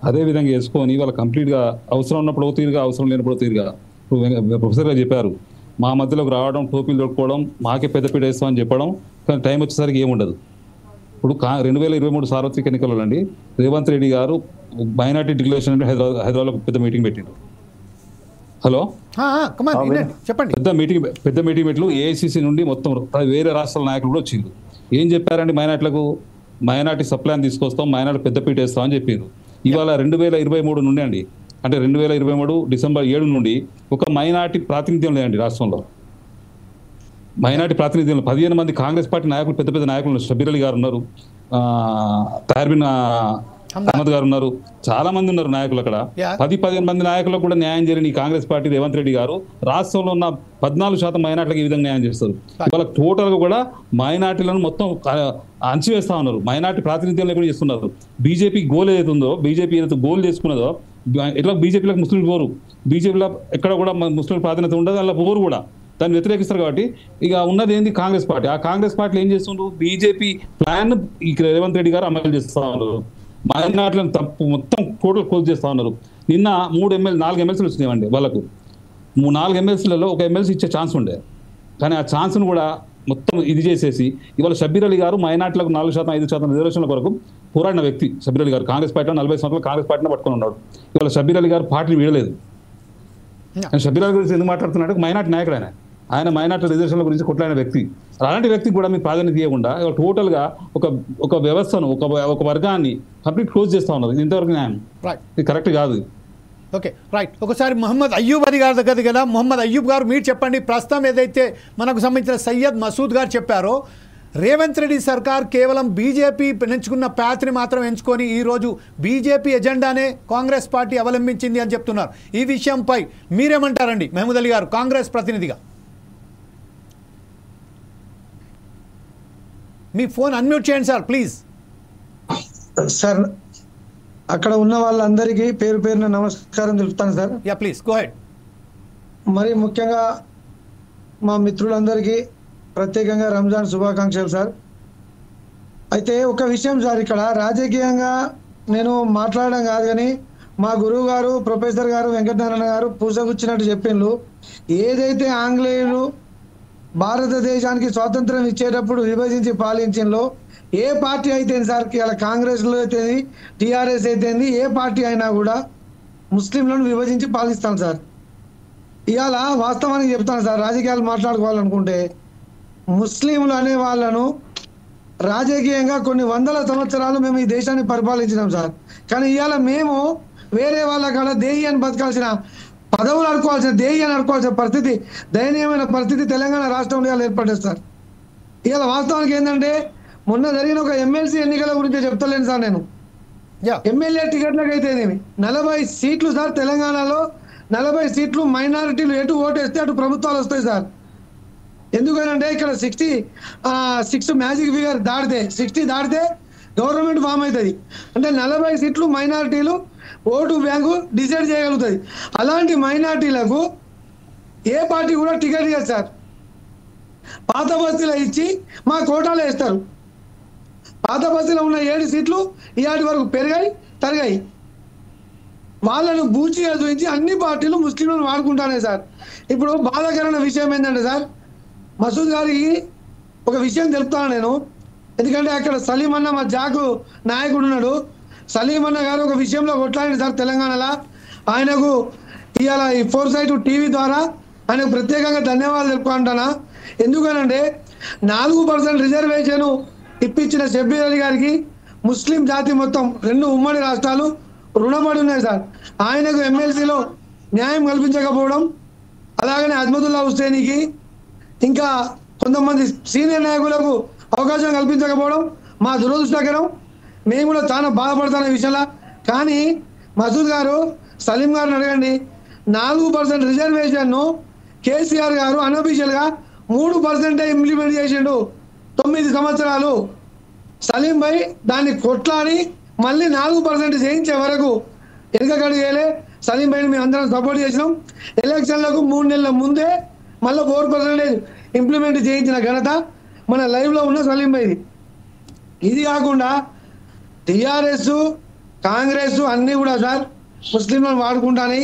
అదేవిధంగా వేసుకొని ఇవాళ కంప్లీట్గా అవసరం ఉన్నప్పుడు తీరుగా, అవసరం లేనప్పుడు తీరుగా. ప్రొఫెసర్ గారు చెప్పారు, మా మధ్యలోకి రావడం, టోపీలు దొరుకుకోవడం, మాకే పెద్దపీట వేస్తామని చెప్పడం, కానీ టైం వచ్చేసరికి ఏముండదు. ఇప్పుడు 2023 సార్వత్రిక ఎన్నికల్లో అండి రేవంత్ రెడ్డి గారు మైనార్టీ డిక్లరేషన్ అంటే హైదరాబాద్లో పెద్ద మీటింగ్ పెట్టిండు. హలో చెప్పండి. పెద్ద మీటింగ్ పెట్లు ఏఐసిసి నుండి మొత్తం వేరే రాష్ట్రాల నాయకులు కూడా వచ్చిండ్రు. ఏం చెప్పారండి? మైనార్టీ సప్లాన్ తీసుకొస్తాం, మైనార్టీ పెద్దపీట వేస్తాం అని చెప్పారు. ఇవాళ 2023 నుండి అండి, అంటే 2023 డిసెంబర్ 7 నుండి ఒక మైనార్టీ ప్రాతినిధ్యం లేదండి రాష్ట్రంలో. మైనార్టీ ప్రాతినిధ్యంలో 15 మంది కాంగ్రెస్ పార్టీ నాయకులు, పెద్ద పెద్ద నాయకులు, షబీర్ అలీ గారు ఉన్నారు, తార్బిన్ అహ్మద్ గారు ఉన్నారు, చాలా మంది ఉన్నారు నాయకులు. అక్కడ 10-15 మంది నాయకులకు కూడా న్యాయం చేయని కాంగ్రెస్ పార్టీ రేవంత్ రెడ్డి గారు రాష్ట్రంలో ఉన్న 14% మైనార్టీలకు ఈ విధంగా న్యాయం చేస్తారు. ఇవాళ టోటల్ గా కూడా మైనార్టీలను మొత్తం అణచివేస్తా ఉన్నారు. మైనార్టీ ప్రాతినిధ్యం లేకుండా చేస్తున్నారు. బీజేపీ గోల్ ఏదైతే ఉందో, బీజేపీ ఏదైతే గోల్ చేసుకున్నదో, ఎట్లా బీజేపీలకు ముస్లింలు పోరు, బీజేపీలో ఎక్కడ కూడా ముస్లిం ప్రాధాన్యత ఉండదు, అలా పోరు కూడా దాన్ని వ్యతిరేకిస్తారు. కాబట్టి ఇక ఉన్నది ఏంది కాంగ్రెస్ పార్టీ. ఆ కాంగ్రెస్ పార్టీలు ఏం చేస్తుండ్రు? బీజేపీ ప్లాన్ రేవంత్ రెడ్డి గారు అమలు చేస్తా ఉన్నారు. మైనార్టీలను మొత్తం టోటల్ క్లోజ్ చేస్తా ఉన్నారు. నిన్న 4 ఎమ్మెల్సీలు వచ్చినాయండి వాళ్ళకు. 4 ఎమ్మెల్సీలలో ఒక ఎమ్మెల్సీ ఇచ్చే ఛాన్స్ ఉండే, కానీ ఆ ఛాన్స్ను కూడా మొత్తం ఇది చేసేసి ఇవాళ షబీర్ అలీ గారు మైనార్టీలకు 4%, 5% రిజర్వేషన్ల కొరకు పోరాడిన వ్యక్తి. షబీర్ అలీ గారు కాంగ్రెస్ పార్టీలో 40 సంవత్సరాలు కాంగ్రెస్ పార్టీని పట్టుకొని ఉన్నాడు. ఇవాళ షబీర్ అలీ గారు పార్టీని వీడలేదు. షబీర్ అలీ గురించి ఎందుకు మాట్లాడుతున్నాడు? మైనార్టీ నాయకుడు ఆయన మైనార్టీ రిజర్వేషన్ల గురించి కొట్లాడిన వ్యక్తి. అలాంటి వ్యక్తికి కూడా మీరు ప్రాధాన్యత ఇవ్వకుండా టోటల్గా ఒక వ్యవస్థను, ఒక వర్గాన్ని కంప్లీట్ క్లోజ్ చేస్తా ఉన్నారు. ఇది ఇంతవరకు న్యాయం, ఇది కరెక్ట్ కాదు. Okay right. ఒకసారి మొహమ్మద్ అయ్యూబ్ అలీ గారి దగ్గర కదా. మొహమ్మద్ అయ్యూబ్ గారు మీరు చెప్పండి. ప్రస్తుతం ఏదైతే మనకు సంబంధించిన సయ్యద్ మసూద్ గారు చెప్పారో, రేవంత్ రెడ్డి సర్కార్ కేవలం బీజేపీ ఎంచుకున్న ప్యాత్ని మాత్రం ఎంచుకొని ఈరోజు బీజేపీ ఎజెండానే కాంగ్రెస్ పార్టీ అవలంబించింది అని చెప్తున్నారు. ఈ విషయంపై మీరేమంటారండి మహమూద్ అలీ గారు, కాంగ్రెస్ ప్రతినిధిగా? మీ ఫోన్ అన్మ్యూట్ చేయండి సార్ ప్లీజ్. సార్, అక్కడ ఉన్న వాళ్ళందరికీ పేరు పేరున నమస్కారం తెలుపుతాను sir. Yeah please go ahead. మరి ముఖ్యంగా మా మిత్రులందరికీ ప్రత్యేకంగా రంజాన్ శుభాకాంక్షలు సార్. అయితే ఒక విషయం సార్, ఇక్కడ రాజకీయంగా నేను మాట్లాడడం కాదు, కానీ మా గురువు గారు ప్రొఫెసర్ గారు వెంకటనారాయణ గారు పూసగుచ్చినట్టు చెప్పిండ్రు. ఏదైతే ఆంగ్లేయులు భారతదేశానికి స్వాతంత్రం ఇచ్చేటప్పుడు విభజించి పాలించిందో, ఏ పార్టీ అయితే సార్, ఇలా కాంగ్రెస్లో అయితే టీఆర్ఎస్ అయితే ఏ పార్టీ అయినా కూడా ముస్లింలను విభజించి పాలిస్తాను సార్. ఇవాళ వాస్తవానికి చెప్తాను సార్, రాజకీయాలు మాట్లాడుకోవాలనుకుంటే ముస్లింలు అనే వాళ్ళను రాజకీయంగా కొన్ని వందల సంవత్సరాలు మేము ఈ దేశాన్ని పరిపాలించినాం సార్. కానీ ఇవాళ మేము వేరే వాళ్ళ కాడ దేహి అని బతకాల్సిన, పదవులు అనుకోవాల్సిన, దేహి అని అనుకోవాల్సిన పరిస్థితి, దయనీయమైన పరిస్థితి తెలంగాణ రాష్ట్రంలో ఇవాళ ఏర్పడ్డది సార్. ఇవాళ వాస్తవానికి ఏంటంటే, మొన్న జరిగిన ఒక ఎమ్మెల్సీ ఎన్నికల గురించి చెప్తలేను సార్ నేను. ఎమ్మెల్యే టికెట్లకు అయితే 40 సీట్లు సార్ తెలంగాణలో, 40 సీట్లు మైనారిటీలు ఎటు ఓటేస్తే అటు ప్రభుత్వాలు వస్తాయి సార్. ఎందుకనంటే ఇక్కడ 66 మ్యాజిక్ ఫిగర్ దాటితే, 60 దాటితే గవర్నమెంట్ ఫామ్ అవుతుంది. అంటే 40 సీట్లు మైనారిటీలు, ఓటు బ్యాంకు డిసైడ్ చేయగలుగుతుంది. అలాంటి మైనార్టీలకు ఏ పార్టీ కూడా టికెట్ ఇవ్వదు సార్. పాత బస్తీలో ఇచ్చి మా కోటాలో వేస్తారు. పాత బస్తీలో ఉన్న 7 సీట్లు ఇవాటి వరకు పెరిగాయి తరిగాయి. వాళ్ళను బూచిగా చూపించి అన్ని పార్టీలు ముస్లింలను వాడుకుంటానే సార్. ఇప్పుడు బాధాకరమైన విషయం ఏంటంటే సార్, మసూద్ గారికి ఒక విషయం తెలుపుతాను నేను. ఎందుకంటే అక్కడ సలీం అన్న మా జాకు నాయకుడు ఉన్నాడు. సలీం అన్న గారు ఒక విషయంలో కొట్లాడి సార్ తెలంగాణలో. ఆయనకు ఇవాళ ఈ 4 టీవీ ద్వారా ఆయనకు ప్రత్యేకంగా ధన్యవాదాలు తెలుపుకుంటానా. ఎందుకనంటే 4% రిజర్వేషన్ ఇప్పించిన షబ్బీర్ అలీ గారికి ముస్లిం జాతి మొత్తం 2 ఉమ్మడి రాష్ట్రాలు రుణపడి ఉన్నాయి సార్. ఆయనకు ఎమ్మెల్సీలో న్యాయం కల్పించకపోవడం, అలాగనే అజ్మతుల్లా హుస్సేనికి ఇంకా కొంతమంది సీనియర్ నాయకులకు అవకాశం కల్పించకపోవడం మా దురదృష్టకరం. మేము కూడా చాలా బాధపడుతున్న విషయంలో. కానీ మసూద్ గారు సలీం గారిని అడగండి, 4% రిజర్వేషన్ను కేసీఆర్ గారు అనఫీషియల్గా 3% ఇంప్లిమెంట్ చేసిండు 9 సంవత్సరాలు. సలీం భాయ్ దాన్ని కొట్లాడి మళ్ళీ 4% చేయించే వరకు వెనుకకడుగు వేయలే. సలీం భాయ్ని మేము అందరం సపోర్ట్ చేసినాం. ఎలక్షన్లకు 3 నెలల ముందే మళ్ళీ 4% ఇంప్లిమెంట్ చేయించిన ఘనత మన లైవ్లో ఉన్న సలీం భాయ్ది. ఇది కాకుండా టీఆర్ఎస్ కాంగ్రెస్ అన్నీ కూడా సార్ ముస్లింలను వాడుకుంటానే.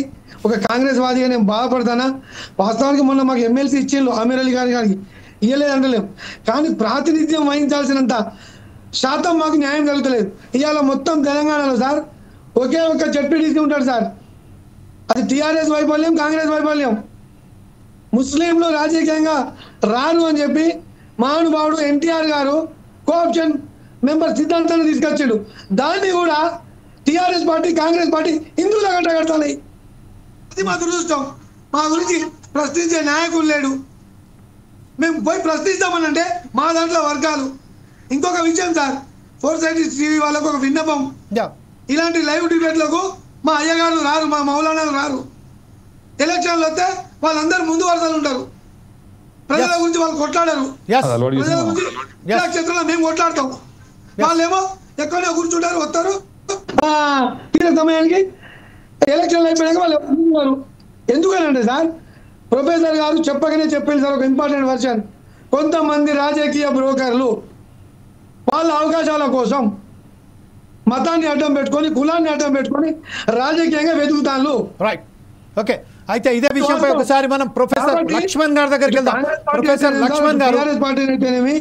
ఒక కాంగ్రెస్ వాదిగా నేను బాధపడతానా. వాస్తవానికి మొన్న మాకు ఎమ్మెల్సీ ఇచ్చిండ్రు అమీర్ అలీ గారికి, ఇవ్వలేదు అంటలేం. కానీ ప్రాతినిధ్యం వహించాల్సినంత శాతం మాకు న్యాయం కలుగుతలేదు. ఇవాళ మొత్తం తెలంగాణలో సార్ ఒకే ఒక జడ్పీటీసీ ఉంటాడు సార్. అది టీఆర్ఎస్ వైఫల్యం, కాంగ్రెస్ వైఫల్యం. ముస్లింలు రాజకీయంగా రారు అని చెప్పి మహానుభావుడు ఎన్టీఆర్ గారు కోఆప్షన్ మెంబర్ సిద్ధాంతాన్ని తీసుకొచ్చాడు. దాన్ని కూడా టీఆర్ఎస్ పార్టీ కాంగ్రెస్ పార్టీ హిందువుల కట్టగడతాయి. అది మా దురదృష్టం. మా గురించి ప్రశ్నించే నాయకులు లేడు. మేము పోయి ప్రశ్నిస్తామనంటే మా దాంట్లో వర్గాలు. ఇంకొక విషయం సార్, 4 టీవీ వాళ్ళకు ఒక విన్నపం, ఇలాంటి లైవ్ డిబేట్లకు మా అయ్యగారు రారు, మా మౌలానాలు రారు. ఎలక్షన్లు వస్తే వాళ్ళందరూ ముందు వరుసలు ఉంటారు. ప్రజల గురించి వాళ్ళు కొట్లాడారు. ప్రజల గురించి క్షేత్రంలో మేము కొట్లాడతాం. వాళ్ళేమో ఎక్కడో కూర్చుంటారు, వస్తారు సమయానికి ఎలక్షన్లు అయిపోయాక వాళ్ళు వారు. ఎందుకనంటే సార్ ప్రొఫెసర్ గారు చెప్పగానే చెప్పింది సార్ ఒక ఇంపార్టెంట్ వర్షన్. కొంతమంది రాజకీయ బ్రోకర్లు వాళ్ళ అవకాశాల కోసం మతాన్ని అడ్డం పెట్టుకొని కులాన్ని అడ్డం పెట్టుకొని రాజకీయంగా వెతుకుతాను. Right, okay. అయితే ఇదే విషయంపై ఒకసారి మనం ప్రొఫెసర్ లక్ష్మణ్ గారి దగ్గరికి వెళ్దాం. ప్రొఫెసర్ లక్ష్మణ్ గారు, టీఆర్ఎస్ పార్టీ అయితేనేమి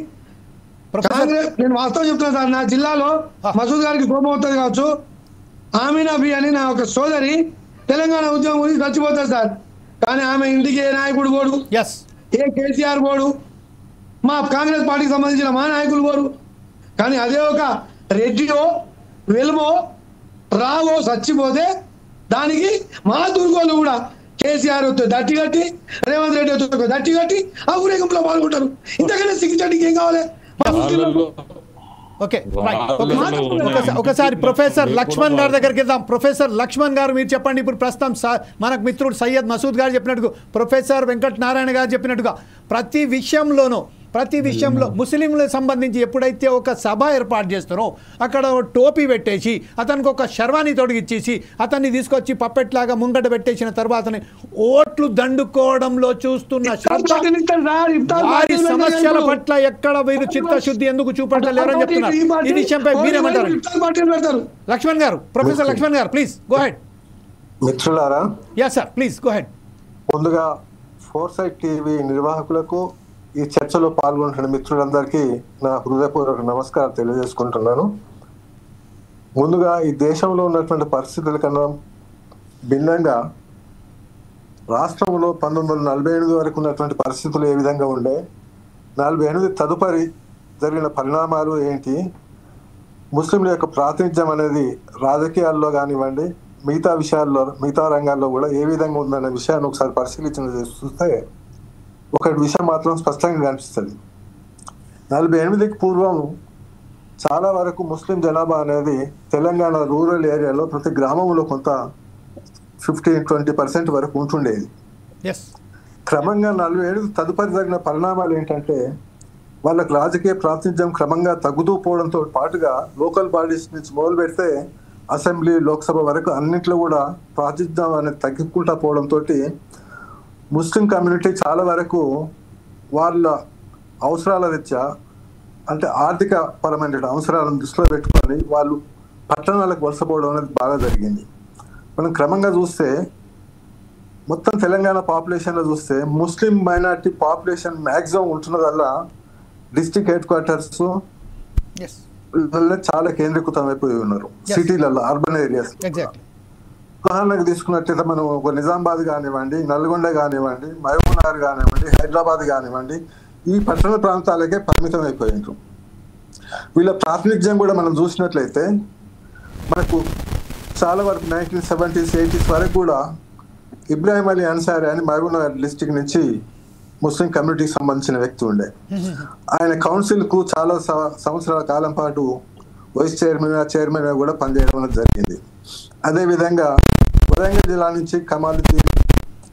కాంగ్రెస్, నేను వాస్తవం చెప్తున్నా సార్, నా జిల్లాలో మసూద్ గారికి కోపం అవుతుంది కావచ్చు, ఆమీనా బి అని నా ఒక సోదరి తెలంగాణ ఉద్యమం గురించి చచ్చిపోతుంది సార్. కానీ ఆమె ఇంటికి ఏ నాయకుడు పోడు, ఏ కేసీఆర్ పోడు, మా కాంగ్రెస్ పార్టీకి సంబంధించిన మా నాయకులు పోరు. కానీ అదే ఒక రెడ్డియో వెలుమో రావో చచ్చిపోతే దానికి మా దుర్గోళ్ళు కూడా కేసీఆర్ వస్తే దట్టి కట్టి, రేవంత్ రెడ్డి వస్తే దట్టి కట్టి ఆ ఊరేగింపులో పాల్గొంటారు. ఇంతకన్నా సిగ్గుచడికి ఏం కావాలి? ఓకే, ఒకసారి ప్రొఫెసర్ లక్ష్మణ్ గారి దగ్గరికి వెళ్దాం. ప్రొఫెసర్ లక్ష్మణ్ గారు, మీరు చెప్పండి. ఇప్పుడు ప్రస్తుతం మనకు మిత్రుడు సయ్యద్ మసూద్ గారు చెప్పినట్టుగా, ప్రొఫెసర్ వెంకట నారాయణ గారు చెప్పినట్టుగా ప్రతి విషయంలో ముస్లింలకు సంబంధించి ఎప్పుడైతే ఒక సభ ఏర్పాటు చేస్తారో అక్కడ టోపీ పెట్టేసి అతనికి ఒక శర్వాణి తొడిగిచ్చేసి అతన్ని తీసుకొచ్చి పప్పెట్లాగా ముంగట పెట్టేసిన తర్వాతనే ఓట్లు దండుకోవడంలో చూస్తున్న వారి సమస్యల పట్ల ఎక్కడ వీరు చిత్తశుద్ధి ఎందుకు చూపట్టలేరని చెప్తున్నారు. ఈ విషయంపై మీరేమంటారు? లక్ష్మణ్ గారు, ప్రొఫెసర్ లక్ష్మణ్ గారు, ప్లీజ్ గో హెడ్. మిత్రులారా, yes sir, please go head. ముందుగా 4 టీవీ నిర్వాహకులకు, ఈ చర్చలో పాల్గొంటున్న మిత్రులందరికీ నా హృదయపూర్వక నమస్కారం తెలియజేసుకుంటున్నాను. ముందుగా ఈ దేశంలో ఉన్నటువంటి పరిస్థితుల కన్నా భిన్నంగా రాష్ట్రంలో 1948 వరకు ఉన్నటువంటి పరిస్థితులు ఏ విధంగా ఉండే, 48 తదుపరి జరిగిన పరిణామాలు ఏంటి, ముస్లింల యొక్క ప్రాతినిధ్యం అనేది రాజకీయాల్లో కానివ్వండి, మిగతా విషయాల్లో, మిగతా రంగాల్లో కూడా ఏ విధంగా ఉందనే విషయాన్ని ఒకసారి పరిశీలించిన చూస్తే ఒకటి విషయం మాత్రం స్పష్టంగా కనిపిస్తుంది. 48కి పూర్వం చాలా వరకు ముస్లిం జనాభా అనేది తెలంగాణ రూరల్ ఏరియాలో ప్రతి గ్రామంలో కొంత 15-20% వరకు ఉంటుండేది. క్రమంగా 47 తదుపరి జరిగిన పరిణామాలు ఏంటంటే వాళ్ళకి రాజకీయ ప్రాతినిధ్యం క్రమంగా తగ్గుతూ పోవడంతో పాటుగా లోకల్ బాడీస్ నుంచి మొదలు పెడితే అసెంబ్లీ లోక్సభ వరకు అన్నింటిలో కూడా ప్రాతినిధ్యం అనేది తగ్గుకుంటా పోవడంతో ముస్లిం కమ్యూనిటీ చాలా వరకు వాళ్ళ అవసరాల రీత్యా అంటే ఆర్థిక పరమైన అవసరాలను దృష్టిలో పెట్టుకొని వాళ్ళు పట్టణాలకు వలసపోవడం అనేది బాగా జరిగింది. మనం క్రమంగా చూస్తే మొత్తం తెలంగాణ పాపులేషన్లో చూస్తే ముస్లిం మైనారిటీ పాపులేషన్ మ్యాక్సిమం ఉంటున్నదల్లా డిస్ట్రిక్ట్ హెడ్ క్వార్టర్స్ చాలా కేంద్రీకృతం అయిపోయి ఉన్నారు సిటీలలో, అర్బన్ ఏరియాస్. ఉదాహరణకు తీసుకున్నట్లయితే మనం ఒక నిజామాబాద్ కానివ్వండి, నల్గొండ కానివ్వండి, మహబూబ్నగర్ కానివ్వండి, హైదరాబాద్ కానివ్వండి, ఈ పట్టణ ప్రాంతాలకే పరిమితం అయిపోయినారు. వీళ్ళ ప్రాతినిధ్యం కూడా మనం చూసినట్లయితే మనకు చాలా వరకు 1970s 80s వరకు కూడా ఇబ్రాహిం అలీ అన్సారీ అని మహబూబ్నగర్ డిస్టిక్ నుంచి ముస్లిం కమ్యూనిటీకి సంబంధించిన వ్యక్తి ఉండే. ఆయన కౌన్సిల్ కు చాలా సంవత్సరాల కాలం పాటు వైస్ చైర్మన్ కూడా పనిచేయడం జరిగింది. అదేవిధంగా వరంగల్ జిల్లా నుంచి కమాలుద్దీన్,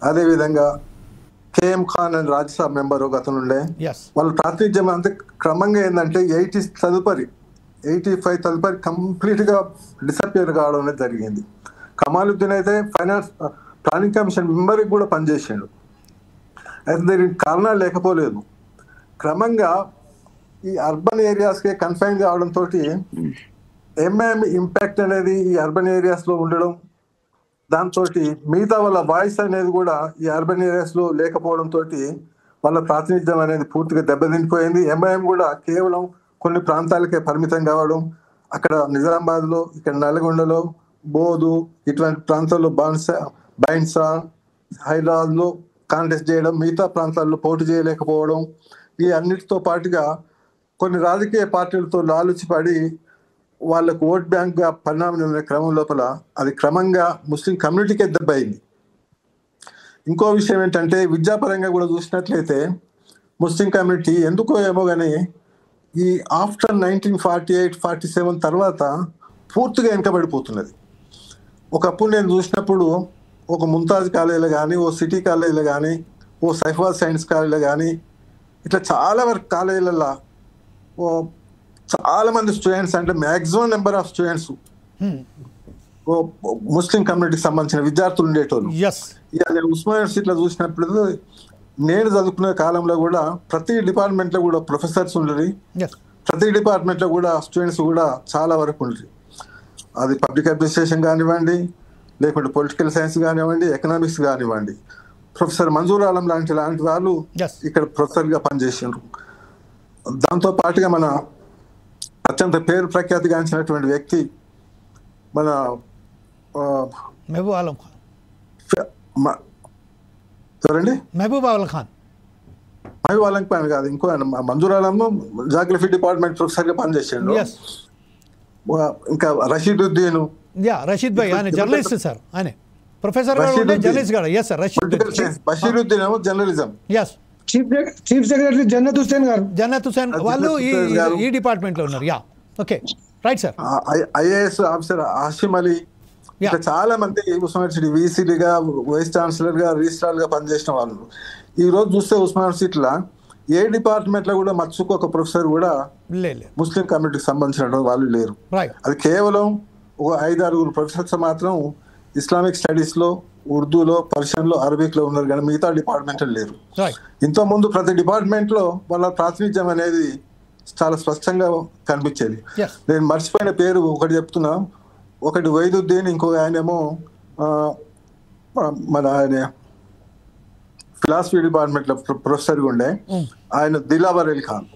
అదేవిధంగా కేఎం ఖాన్ అని రాజ్యసభ మెంబర్ ఒక అతను ఉండే. వాళ్ళ ప్రాతినిధ్యం అంతే క్రమంగా ఏంటంటే 80s తదుపరి 85 తదుపరి కంప్లీట్ గా డిసపియర్ కావడం అనేది జరిగింది. కమాలుద్దీన్ అయితే ఫైనాన్స్ ప్లానింగ్ కమిషన్ మెంబర్ కూడా పనిచేసాడు. అయితే దీనికి కారణాలు లేకపోలేదు. క్రమంగా ఈ అర్బన్ ఏరియాస్కే కన్ఫైన్ కావడంతో ఎంఐఎం ఇంపాక్ట్ అనేది ఈ అర్బన్ ఏరియాస్ లో ఉండడం, దాంతో మిగతా వాళ్ళ వాయిస్ అనేది కూడా ఈ అర్బన్ ఏరియాస్ లో లేకపోవడంతో వాళ్ళ ప్రాతినిధ్యం అనేది పూర్తిగా దెబ్బతిండిపోయింది. ఎంఐఎం కూడా కేవలం కొన్ని ప్రాంతాలకే పరిమితం కావడం, అక్కడ నిజామాబాద్ లో, ఇక్కడ నల్గొండలో, బోధు ఇటువంటి ప్రాంతాల్లో బైన్సా, హైదరాబాద్ లో కాంటెస్ట్ చేయడం, మిగతా ప్రాంతాల్లో పోటీ చేయలేకపోవడం, ఈ అన్నిటితో పాటుగా కొన్ని రాజకీయ పార్టీలతో లాలుచిపడి వాళ్ళకు ఓట్ బ్యాంక్ గా పరిణామం క్రమం లోపల అది క్రమంగా ముస్లిం కమ్యూనిటీకి దెబ్బయింది. ఇంకో విషయం ఏంటంటే విద్యాపరంగా కూడా చూసినట్లయితే ముస్లిం కమ్యూనిటీ ఎందుకో ఏమో కానీ ఈ ఆఫ్టర్ 1948-47 తర్వాత పూర్తిగా వెనకబడిపోతున్నది. ఒకప్పుడు నేను చూసినప్పుడు ఒక ముంతాజ్ కాలేజీలో కానీ, ఓ సిటీ కాలేజీలో కానీ, ఓ సైఫాబాద్ సైన్స్ కాలేజీలో కానీ, ఇట్లా చాలా వరకు కాలేజీలలో ఓ చాలా మంది స్టూడెంట్స్, అంటే మ్యాక్సిమం నెంబర్ ఆఫ్ స్టూడెంట్స్ ఓ ముస్లిం కమ్యూనిటీకి సంబంధించిన విద్యార్థులు ఉండేటోళ్ళు. ఇక నేను ఉస్మానియా యూనివర్సిటీలో చూసినప్పుడు నేను చదువుకునే కాలంలో కూడా ప్రతి డిపార్ట్మెంట్లో కూడా ప్రొఫెసర్స్ ఉండరు, ప్రతి డిపార్ట్మెంట్లో కూడా స్టూడెంట్స్ కూడా చాలా వరకు ఉండరు. అది పబ్లిక్ అడ్మినిస్ట్రేషన్ కానివ్వండి, లేకుంటే పొలిటికల్ సైన్స్ కానివ్వండి, ఎకనామిక్స్ కానివ్వండి. ప్రొఫెసర్ మంజూర్ ఆలం లాంటి వాళ్ళు ఇక్కడ ప్రొఫెసర్గా పనిచేసినారు. దాంతో పాటుగా మన అత్యంత పేరు ప్రఖ్యాతి గాంచినటువంటి వ్యక్తి మన మహబూబ్ ఆలం ఖాన్, ఎవరండి? మహబూబ్ ఆలం ఖాన్. మహబూబ్ ఆలం ఖాన్ కాదు, ఇంకో మంజూర్ ఆలం జాగ్రఫీ డిపార్ట్మెంట్ ప్రొఫెసర్గా పనిచేసాడు. ఇంకా రషీదుద్దీన్, రషీద్ భాయ్ ఆయన జర్నలిస్ట్ సార్, ఆయన ప్రొఫెసర్ జర్నలిస్ట్ గారు. ఎస్ సార్, బషీరుద్దీన్ ఏమో journalism. Yes, chief secretary Jannat Hussain గారు. జన్నత్ హుస్సేన్ వాళ్ళు ఈ డిపార్ట్మెంట్ లో ఉన్నారు. Ya, okay, right sir. IAS officer Hashim Ali, ఇంకా చాలా మంది ఉస్మానియా యూనివర్సిటీ వీసీడీగా, వైస్ ఛాన్సలర్ గా, రిజిస్ట్రార్ గా పనిచేసిన వాళ్ళు. ఈ రోజు చూస్తే ఉస్మానియా యూనివర్సిటీలో ఏ డిపార్ట్మెంట్ లో కూడా మచ్చుకు ఒక ప్రొఫెసర్ కూడా ముస్లిం కమ్యూనిటీకి సంబంధించిన వాళ్ళు లేరు. అది కేవలం ఒక 5-6 ప్రొఫెసర్స్ మాత్రం ఇస్లామిక్ స్టడీస్ లో, ఉర్దూలో, పర్షియన్ లో, అరబిక్ లో ఉన్నారు, కానీ మిగతా డిపార్ట్మెంట్ లేరు. ఇంత ముందు ప్రతి డిపార్ట్మెంట్ లో వాళ్ళ ప్రాతినిధ్యం అనేది చాలా స్పష్టంగా కనిపించేది. నేను మర్చిపోయిన పేరు ఒకటి చెప్తున్నా. ఒకటి వైదుద్దీన్, ఇంకొక ఆయనేమో మన ఆయన ఫిలాసఫీ డిపార్ట్మెంట్ లో ప్రొఫెసర్ గా ఉండే ఆయన దిలావర్ అలీ ఖాన్.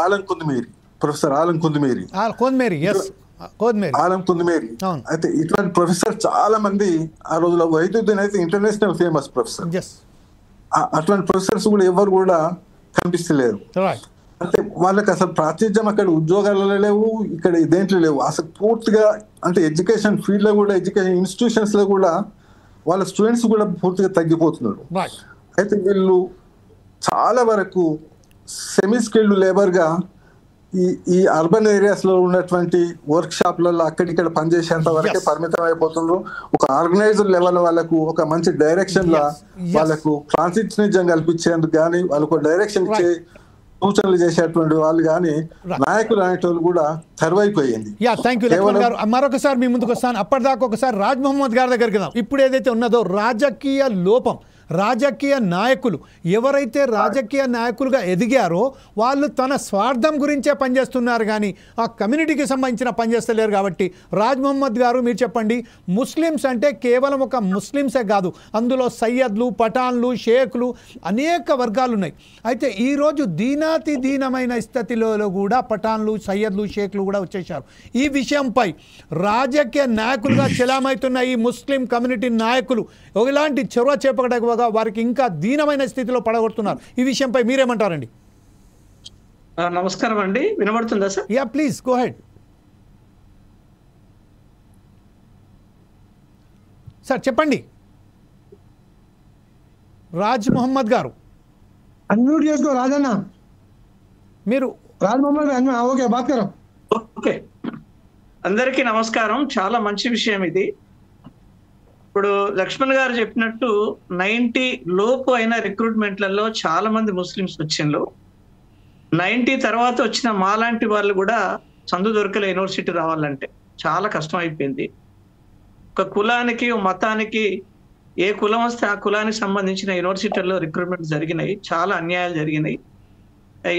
ఆలం కుందుమీరి, ప్రొఫెసర్ ఆలం కుందుమీరి. అయితే ఇట్లాంటి ప్రొఫెసర్ చాలా మంది ఆ రోజులో. వైదుద్దీన్ అయితే ఇంటర్నేషనల్ ఫేమస్ ప్రొఫెసర్. అట్లాంటి ప్రొఫెసర్స్ కూడా ఎవరు కూడా కనిపిస్తలేరు. అంటే వాళ్ళకి అసలు ప్రాతినిధ్యం అక్కడ ఉద్యోగాలలో లేవు, ఇక్కడ దేంట్లో లేవు అసలు పూర్తిగా. అంటే ఎడ్యుకేషన్ ఫీల్డ్ లో కూడా, ఎడ్యుకేషన్ ఇన్స్టిట్యూషన్స్ లో కూడా వాళ్ళ స్టూడెంట్స్ కూడా పూర్తిగా తగ్గిపోతున్నారు. అయితే వీళ్ళు చాలా వరకు సెమీ స్కిల్డ్ లేబర్ గా ఈ అర్బన్ ఏరియాస్ లో ఉన్నటువంటి వర్క్ షాప్లలో అక్కడిక్కడ పనిచేసేంత వరకే పరిమితం అయిపోతున్నారు. ఒక ఆర్గనైజ్డ్ లెవెల్ వాళ్ళకు ఒక మంచి డైరెక్షన్ లా వాళ్ళకు ప్రాతినిధ్యం కల్పించేందుకు కానీ, వాళ్ళకు డైరెక్షన్ ఇచ్చే సూచనలు చేసేటువంటి వాళ్ళు కానీ నాయకులు అనేటోళ్ళు కూడా కరువైపోయింది. థ్యాంక్ యూ లక్ష్మణ్ గారు. మరొకసారి మీ ముందుకు వస్తాను. అప్పటిదాకా ఒకసారి రాజ్ మహమ్మద్ గారి దగ్గరికి వెళ్దాం. ఇప్పుడు ఏదైతే ఉన్నదో రాజకీయ లోపం, రాజకీయ నాయకులు ఎవరైతే రాజకీయ నాయకులుగా ఎదిగారో వాళ్ళు తన స్వార్థం గురించే పనిచేస్తున్నారు కానీ ఆ కమ్యూనిటీకి సంబంధించిన పనిచేస్తలేరు. కాబట్టి రాజ్ మహమ్మద్ గారు మీరు చెప్పండి, ముస్లిమ్స్ అంటే కేవలం ఒక ముస్లిమ్సే కాదు, అందులో సయ్యద్లు, పఠాన్లు, షేఖ్లు అనేక వర్గాలు ఉన్నాయి. అయితే ఈరోజు దీనాతి దీనమైన స్థితిలో కూడా పఠాన్లు, సయ్యద్లు, షేఖ్లు కూడా వచ్చేసారు. ఈ విషయంపై రాజకీయ నాయకులుగా చెలామవుతున్న ఈ ముస్లిం కమ్యూనిటీ నాయకులు ఇలాంటి చొరవ చేపట్టక వారికి ఇంకా దీనమైన స్థితిలో పడగొడుతున్నారు. ఈ విషయంపై మీరేమంటారండి? నమస్కారం అండి, వినబడుతుందా sir? Yeah please go head sir, చెప్పండి. రాజ్ మహమ్మద్ గారు అన్మ్యూట్ చేసుకో రాజన్న. మీరు రాజ్ మహమ్మద్ ఓకే బాత్ కరో. ఓకే, అందరికీ నమస్కారం. చాలా మంచి విషయం ఇది. ఇప్పుడు లక్ష్మణ్ గారు చెప్పినట్టు 90 లోపు అయిన రిక్రూట్మెంట్లలో చాలా మంది ముస్లిమ్స్ వచ్చిండ్రు. 90 తర్వాత వచ్చిన మాలాంటి వాళ్ళు కూడా చందు దొరకలే యూనివర్సిటీ రావాలంటే చాలా కష్టం అయిపోయింది. ఒక కులానికి, మతానికి ఏ కులం వస్తే ఆ కులానికి సంబంధించిన యూనివర్సిటీల్లో రిక్రూట్మెంట్ జరిగినాయి. చాలా అన్యాయాలు జరిగినాయి.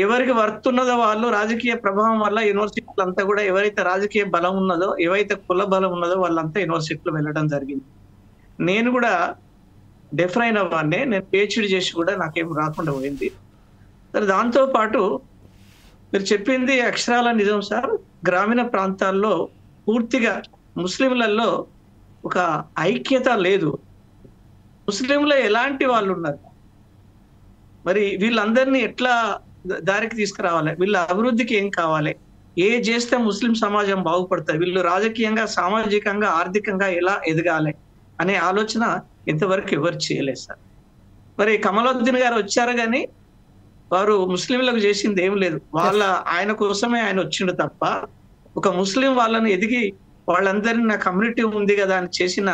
ఎవరికి వర్త్ ఉన్నదో వాళ్ళు రాజకీయ ప్రభావం వల్ల యూనివర్సిటీలు అంతా కూడా ఎవరైతే రాజకీయ బలం ఉన్నదో, ఎవరైతే కుల బలం ఉన్నదో వాళ్ళంతా యూనివర్సిటీలో వెళ్ళడం జరిగింది. నేను కూడా డెఫర్ అయిన వాడినే, నేను పిహెచ్డి చేసి కూడా నాకేం రాకుండా పోయింది. సరే, దాంతోపాటు మీరు చెప్పింది అక్షరాల నిజం సార్. గ్రామీణ ప్రాంతాల్లో పూర్తిగా ముస్లింలలో ఒక ఐక్యత లేదు. ముస్లింలో ఎలాంటి వాళ్ళు ఉన్నారు, మరి వీళ్ళందరినీ ఎట్లా దారికి తీసుకురావాలి, వీళ్ళ అభివృద్ధికి ఏం కావాలి, ఏ చేస్తే ముస్లిం సమాజం బాగుపడుతుంది, వీళ్ళు రాజకీయంగా, సామాజికంగా, ఆర్థికంగా ఎలా ఎదగాలి అనే ఆలోచన ఇంతవరకు ఎవరు చేయలేదు సార్. మరి కమలుద్దీన్ గారు వచ్చారు కానీ వారు ముస్లింలకు చేసింది ఏం లేదు. ఆయన కోసమే ఆయన వచ్చిండు తప్ప ఒక ముస్లిం వాళ్ళని ఎదిగి వాళ్ళందరినీ నా కమ్యూనిటీ ఉంది కదా అని చేసిన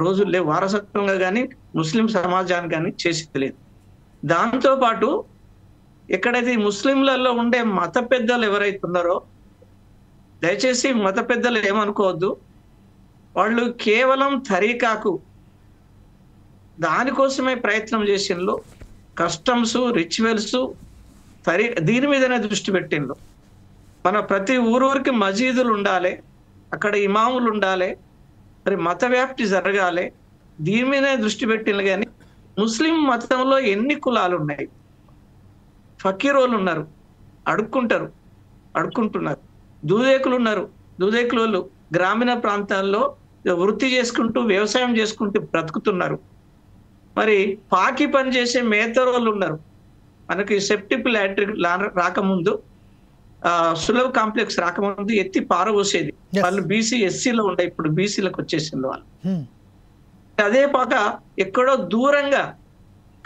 రోజులు లేవు. వారసత్వంగా కానీ ముస్లిం సమాజాన్ని కానీ చేసింది లేదు. దాంతోపాటు ఎక్కడైతే ముస్లింలలో ఉండే మత పెద్దలు ఎవరైతే ఉన్నారో, దయచేసి మత పెద్దలు ఏమనుకోవద్దు, వాళ్ళు కేవలం తరీకాకు దానికోసమే ప్రయత్నం చేసిండ్రు. కస్టమ్స్, రిచువల్స్, దీని మీదనే దృష్టి పెట్టిండ్రు. మన ప్రతి ఊరూరికి మసీదులు ఉండాలి, అక్కడ ఇమాములు ఉండాలి, మరి మత వ్యాప్తి జరగాలి, దీని మీదనే దృష్టి పెట్టిండ్రు. కానీ ముస్లిం మతంలో ఎన్ని కులాలు ఉన్నాయి, ఫకీరోళ్ళు ఉన్నారు, అడుక్కుంటున్నారు, దూదేకులు ఉన్నారు, దూదేకులు గ్రామీణ ప్రాంతాల్లో వృత్తి చేసుకుంటూ, వ్యవసాయం చేసుకుంటూ బ్రతుకుతున్నారు. మరి పాకి పని చేసే మేతరోళ్ళు ఉన్నారు. మనకి సెప్టిక్ రాకముందు, సులభ కాంప్లెక్స్ రాకముందు ఎత్తి పారబోసేది వాళ్ళు బీసీ, ఎస్సీలో ఉండే, ఇప్పుడు బీసీలకు వచ్చేసింది వాళ్ళు. అదే పాక ఎక్కడో దూరంగా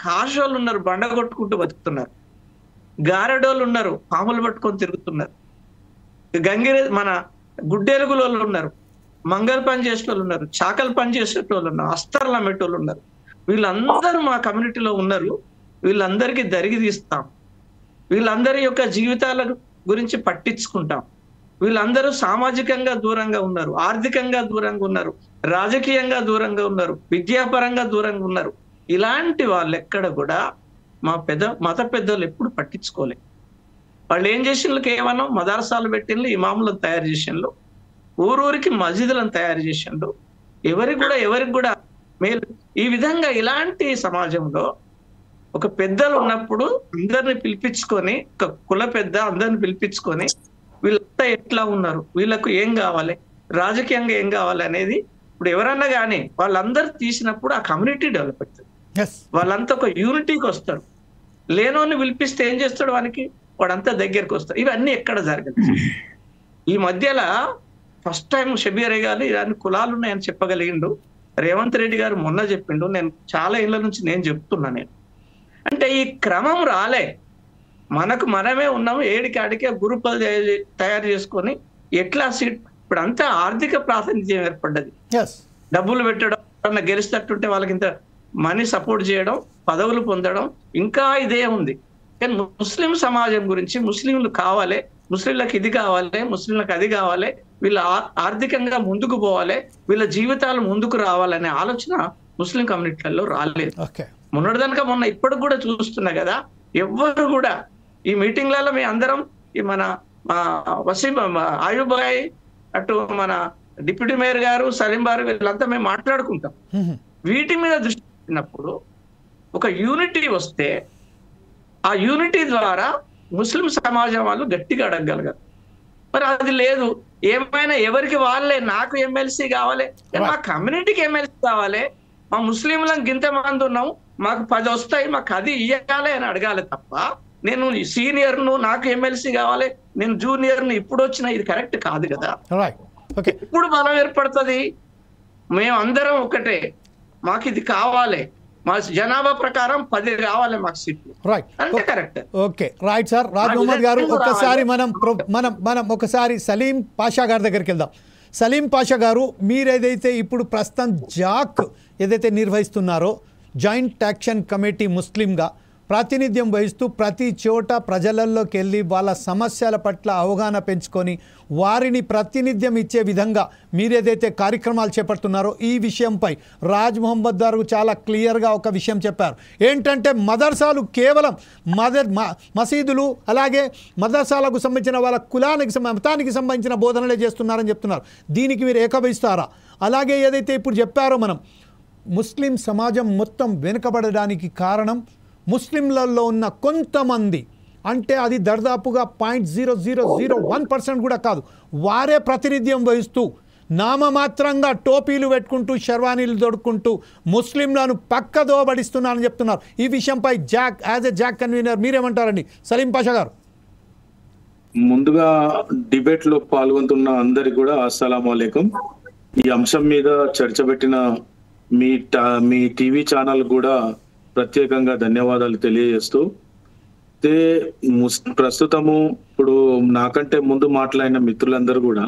కాషోళ్ళు ఉన్నారు, బండ కొట్టుకుంటూ బతుకుతున్నారు. గారెడోళ్ళు ఉన్నారు, పాములు పట్టుకొని తిరుగుతున్నారు. మన గుడ్డెలుగులో ఉన్నారు, మంగళ పని చేసే వాళ్ళు ఉన్నారు, చాకలి పని చేసే వాళ్ళు ఉన్నారు, అస్తర్లు అమ్మేటోళ్ళు ఉన్నారు. వీళ్ళందరూ మా కమ్యూనిటీలో ఉన్నారు. వీళ్ళందరికీ దరిగి తీస్తాం, వీళ్ళందరి యొక్క జీవితాల గురించి పట్టించుకుంటాం. వీళ్ళందరూ సామాజికంగా దూరంగా ఉన్నారు, ఆర్థికంగా దూరంగా ఉన్నారు, రాజకీయంగా దూరంగా ఉన్నారు, విద్యాపరంగా దూరంగా ఉన్నారు. ఇలాంటి వాళ్ళు ఎక్కడ కూడా మా మత పెద్దలు ఎప్పుడు పట్టించుకోలేదు. వాళ్ళు ఏం చేసిండ్రు, కేవలం మదర్సాలు పెట్టిండ్రు, ఇమాములను తయారు చేసిండ్రు, ఊరూరికి మసీదులను తయారు చేసిండ్రు. ఎవరికి కూడా మేలు. ఈ విధంగా ఇలాంటి సమాజంలో ఒక పెద్దలు ఉన్నప్పుడు అందరిని పిలిపించుకొని, ఒక కుల పెద్ద అందరిని పిలిపించుకొని వీళ్ళంతా ఎట్లా ఉన్నారు, వీళ్ళకు ఏం కావాలి, రాజకీయంగా ఏం కావాలి అనేది ఇప్పుడు ఎవరన్నా కానీ వాళ్ళందరూ తీసినప్పుడు ఆ కమ్యూనిటీ డెవలప్ అవుతుంది. వాళ్ళంతా ఒక యూనిటీకి వస్తారు. లేనోని పిలిపిస్తే ఏం చేస్తాడు, వాడంతా దగ్గరికి వస్తాడు. ఇవన్నీ ఎక్కడ జరగదు. ఈ మధ్యలో ఫస్ట్ టైం షబీర్ గారు ఇలాంటి కులాలు ఉన్నాయని చెప్పగలిగిండు. రేవంత్ రెడ్డి గారు మొన్న చెప్పిండు. నేను చాలా ఏళ్ళ నుంచి నేను చెప్తున్నా. నేను అంటే ఈ క్రమం రాలే, మనమే ఉన్నాము. ఏడికాడికే గ్రూపులు తయారు చేసుకొని ఎట్లా సీట్, ఇప్పుడు అంతా ఆర్థిక ప్రాతినిధ్యం ఏర్పడ్డది. డబ్బులు పెట్టడం, గెలిచేటట్టుంటే వాళ్ళకి ఇంత మనీ సపోర్ట్ చేయడం, పదవులు పొందడం, ఇంకా ఇదే ఉంది. కానీ ముస్లిం సమాజం గురించి ముస్లింలు కావాలి, ముస్లింలకు ఇది కావాలి, ముస్లింలకు అది కావాలి, వీళ్ళ ఆర్థికంగా ముందుకు పోవాలి, వీళ్ళ జీవితాలు ముందుకు రావాలనే ఆలోచన ముస్లిం కమ్యూనిటీలలో రాలేదు. మొన్నటిదనక మొన్న ఇప్పటికి కూడా చూస్తున్నా కదా, ఎవ్వరు కూడా ఈ మీటింగ్లలో మీ అందరం ఈ మన వసీం ఆయుబ్ భాయ్, అటు మన డిప్యూటీ మేయర్ గారు, సలీం గారు, వీళ్ళంతా మేము మాట్లాడుకుంటాం. వీటి మీద దృష్టి పెట్టినప్పుడు ఒక యూనిటీ వస్తే ఆ యూనిటీ ద్వారా ముస్లిం సమాజం వాళ్ళు గట్టిగా అడగగలగారు. మరి అది లేదు. ఏమైనా ఎవరికి వాళ్ళే, నాకు ఎమ్మెల్సీ కావాలి, మా కమ్యూనిటీకి ఎమ్మెల్సీ కావాలి, మా ముస్లింలకు గింతమంది ఉన్నాం, మాకు 10 వస్తాయి, మాకు అది ఇయ్యాలి అని అడగాలి తప్ప, నేను సీనియర్ను, నాకు ఎమ్మెల్సీ కావాలి, నేను జూనియర్ను, ఇప్పుడు వచ్చిన ఇది కరెక్ట్ కాదు కదా. ఇప్పుడు బలం ఏర్పడుతుంది. మేము అందరం ఒకటే, మాకు ఇది కావాలి, మా జనాభా ప్రకారం 10 కావాలి మాకు సీట్లు, అంతే correct. Okay, right sir. Raj Mohammed గారు, ఒక్కసారి మనం ఒకసారి సలీం పాషా గారి దగ్గరికి వెళ్దాం. సలీం పాషా గారు, మీరేదైతే ఇప్పుడు ప్రస్తుతం జాక్ ఏదైతే నిర్వహిస్తున్నారో, జాయింట్ యాక్షన్ కమిటీ ముస్లింగా ప్రాతినిధ్యం వహిస్తూ ప్రతి చోట ప్రజలలోకి వెళ్ళి వాళ్ళ సమస్యల పట్ల అవగాహన పెంచుకొని వారిని ప్రాతినిధ్యం ఇచ్చే విధంగా మీరేదైతే కార్యక్రమాలు చేపడుతున్నారో, ఈ విషయంపై రాజ్ మొహమ్మద్ గారు చాలా క్లియర్గా ఒక విషయం చెప్పారు. ఏంటంటే మదర్సాలు కేవలం మసీదులు, అలాగే మదర్సాలకు సంబంధించిన వాళ్ళ కులానికి మతానికి సంబంధించిన బోధనలే చేస్తున్నారని చెప్తున్నారు. దీనికి మీరు ఏకీభవిస్తారా? అలాగే ఏదైతే ఇప్పుడు చెప్పారో, మనం ముస్లిం సమాజం మొత్తం వెనుకబడడానికి కారణం ముస్లింలలో ఉన్న కొంతమంది, అంటే అది దాదాపుగా 0.0001% కూడా కాదు, వారే ప్రాతినిధ్యం వహిస్తూ నామమాత్రంగా టోపీలు పెట్టుకుంటూ షర్వానీలు దొడుకుంటూ ముస్లింలను పక్కదోబడిస్తున్నారని చెప్తున్నారు. ఈ విషయంపై యాజ్ ఎ జాక్ కన్వీనర్ మీరేమంటారండి సలీం పాషా గారు? ముందుగా డిబేట్ లో పాల్గొంటున్న అందరికి కూడా అస్సలాము అలైకుం. ఈ అంశం మీద చర్చ పెట్టిన మీ టీవీ ఛానల్ కూడా ప్రత్యేకంగా ధన్యవాదాలు తెలియజేస్తూ, ప్రస్తుతము ఇప్పుడు నాకంటే ముందు మాట్లాడిన మిత్రులందరూ కూడా